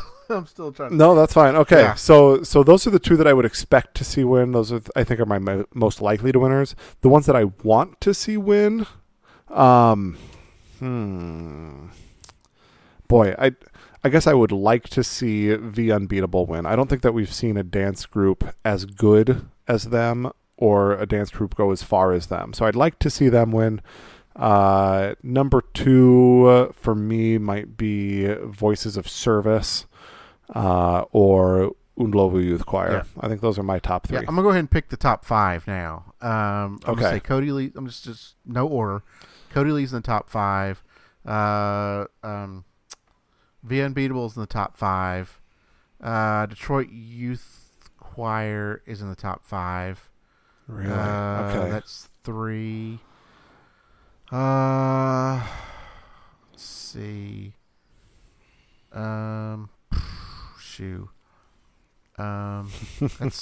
trying to... No, that's fine. Okay, yeah. so those are the two that I would expect to see win. Those are, I think, are my most likely to winners. The ones that I want to see win, boy, I guess I would like to see V Unbeatable win. I don't think that we've seen a dance group as good as them or a dance group go as far as them. So I'd like to see them win. Number 2 for me might be Voices of Service or Undlovu Youth Choir. Yeah. I think those are my top 3. Yeah, I'm gonna go ahead and pick the top 5 now. I'm gonna say Cody Lee. I'm just no order. Cody Lee's in the top 5. V Unbeatable's in the top 5. Detroit Youth Choir is in the top 5. Really? Okay. That's 3. Let's see. That's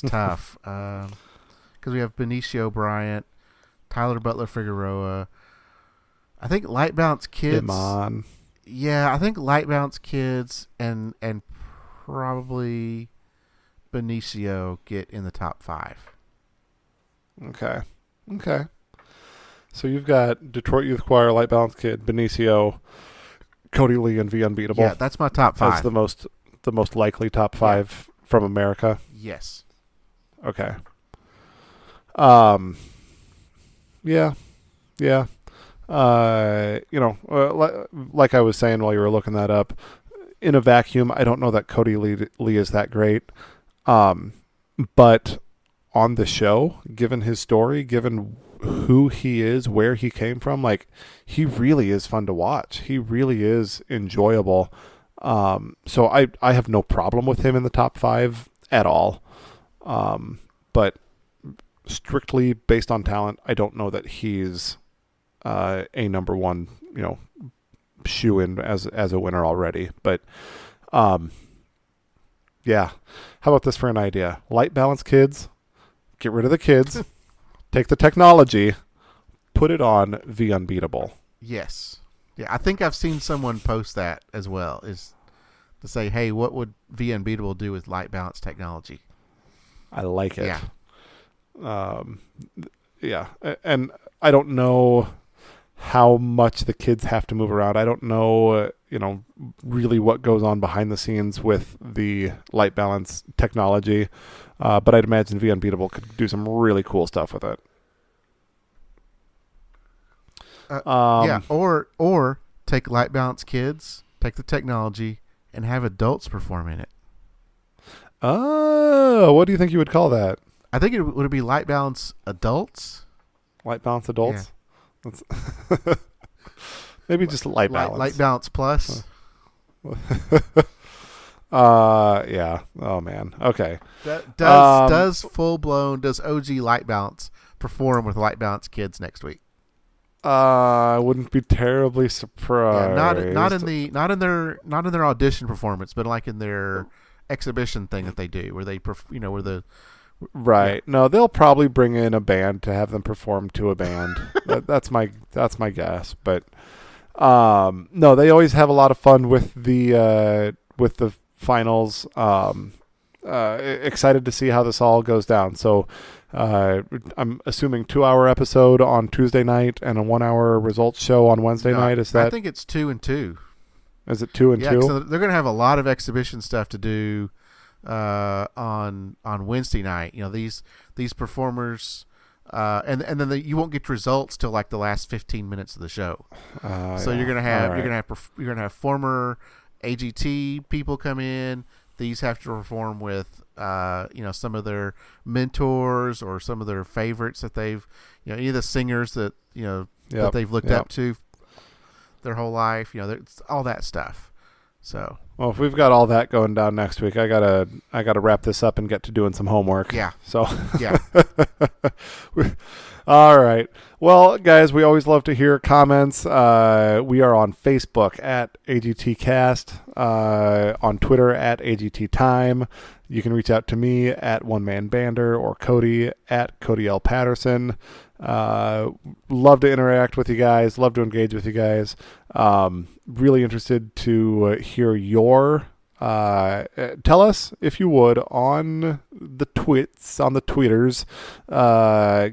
tough. Because we have Benicio Bryant, Tyler Butler Figueroa. I think Light Balance Kids. Iman. Yeah, I think Light Balance Kids and probably Benicio get in the top 5. Okay. So you've got Detroit Youth Choir, Light Balance Kid, Benicio, Cody Lee, and V Unbeatable. Yeah, that's my top 5. That's the most likely top 5 from America. Yes. Okay. Yeah. Like I was saying while you were looking that up, in a vacuum, I don't know that Cody Lee is that great. But on the show, given his story, given who he is, where he came from, like, he really is fun to watch. He really is enjoyable. So I have no problem with him in the top 5 at all. But strictly based on talent, I don't know that he's a number 1, shoe-in as a winner already. But yeah. How about this for an idea? Light Balance Kids, get rid of the kids, take the technology, put it on V Unbeatable. Yes. Yeah, I think I've seen someone post that as well, is to say, hey, what would V Unbeatable do with Light Balance technology? I like it. Yeah. Yeah. And I don't know how much the kids have to move around. I don't know, really what goes on behind the scenes with the Light Balance technology. But I'd imagine V Unbeatable could do some really cool stuff with it. Yeah, or take Light Balance Kids, take the technology, and have adults perform in it. Oh, what do you think you would call that? I think would it be Light Balance Adults? Light Balance Adults? That's maybe just light balance. Light balance plus. Yeah. Oh man. Okay. Does OG light balance perform with light balance kids next week? I wouldn't be terribly surprised. Yeah, not in their audition performance, but like in their exhibition thing that they do, where they right. Yeah. No, they'll probably bring in a band to have them perform to a band. That's my guess. But no, they always have a lot of fun with the finals. Excited to see how this all goes down. So I'm assuming 2-hour episode on Tuesday night and a 1-hour results show on Wednesday night. Is that? I think it's 2 and 2. Is it 2 and 2? So they're going to have a lot of exhibition stuff to do on Wednesday night. These performers, and then you won't get results till like the last 15 minutes of the show. So you're gonna have former AGT people come in. These have to perform with some of their mentors or some of their favorites that they've any of the singers that that they've looked up to their whole life. It's all that stuff. So well, if we've got all that going down next week, I gotta wrap this up and get to doing some homework. Yeah. So yeah. All right. Well, guys, we always love to hear comments. We are on Facebook at AGTcast, on Twitter at AGTtime. You can reach out to me at One Man Bander or Cody at Cody L. Patterson. Love to interact with you guys. Love to engage with you guys. Really interested to hear your tell us, if you would, on the tweeters.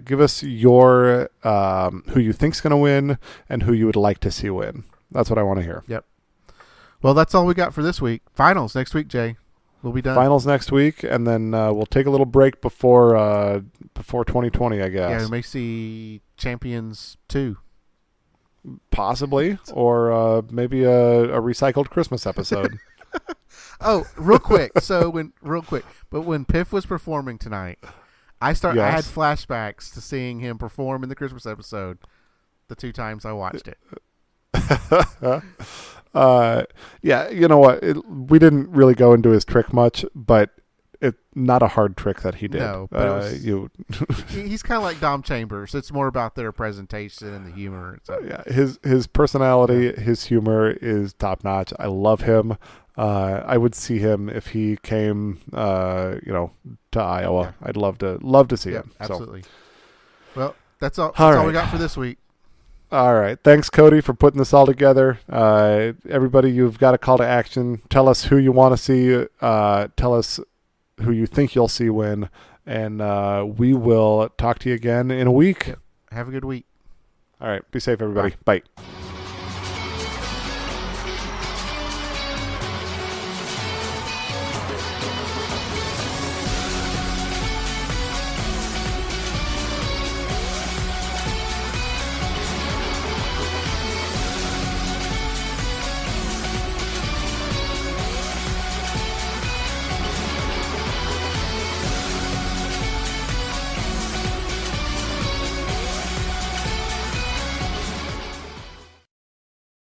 Give us your who you think's going to win and who you would like to see win. That's what I want to hear. Yep. Well, that's all we got for this week. Finals next week, Jay. We'll be done. Finals next week, and then we'll take a little break before 2020, I guess. Yeah, we may see Champions 2. Possibly, or maybe a recycled Christmas episode. Oh, real quick. But when Piff was performing tonight, I had flashbacks to seeing him perform in the Christmas episode the 2 times I watched it. Yeah, you know what? We didn't really go into his trick much, but it's not a hard trick that he did. No, but he's kind of like Dom Chambers. It's more about their presentation and the humor. So. Yeah, his personality, his humor is top notch. I love him. I would see him if he came, to Iowa. Yeah. I'd love to see him. Absolutely. So. Well, that's all we got for this week. All right. Thanks, Cody, for putting this all together. Everybody, you've got a call to action. Tell us who you want to see. Tell us who you think you'll see win. And we will talk to you again in a week. Yep. Have a good week. All right. Be safe, everybody. Bye.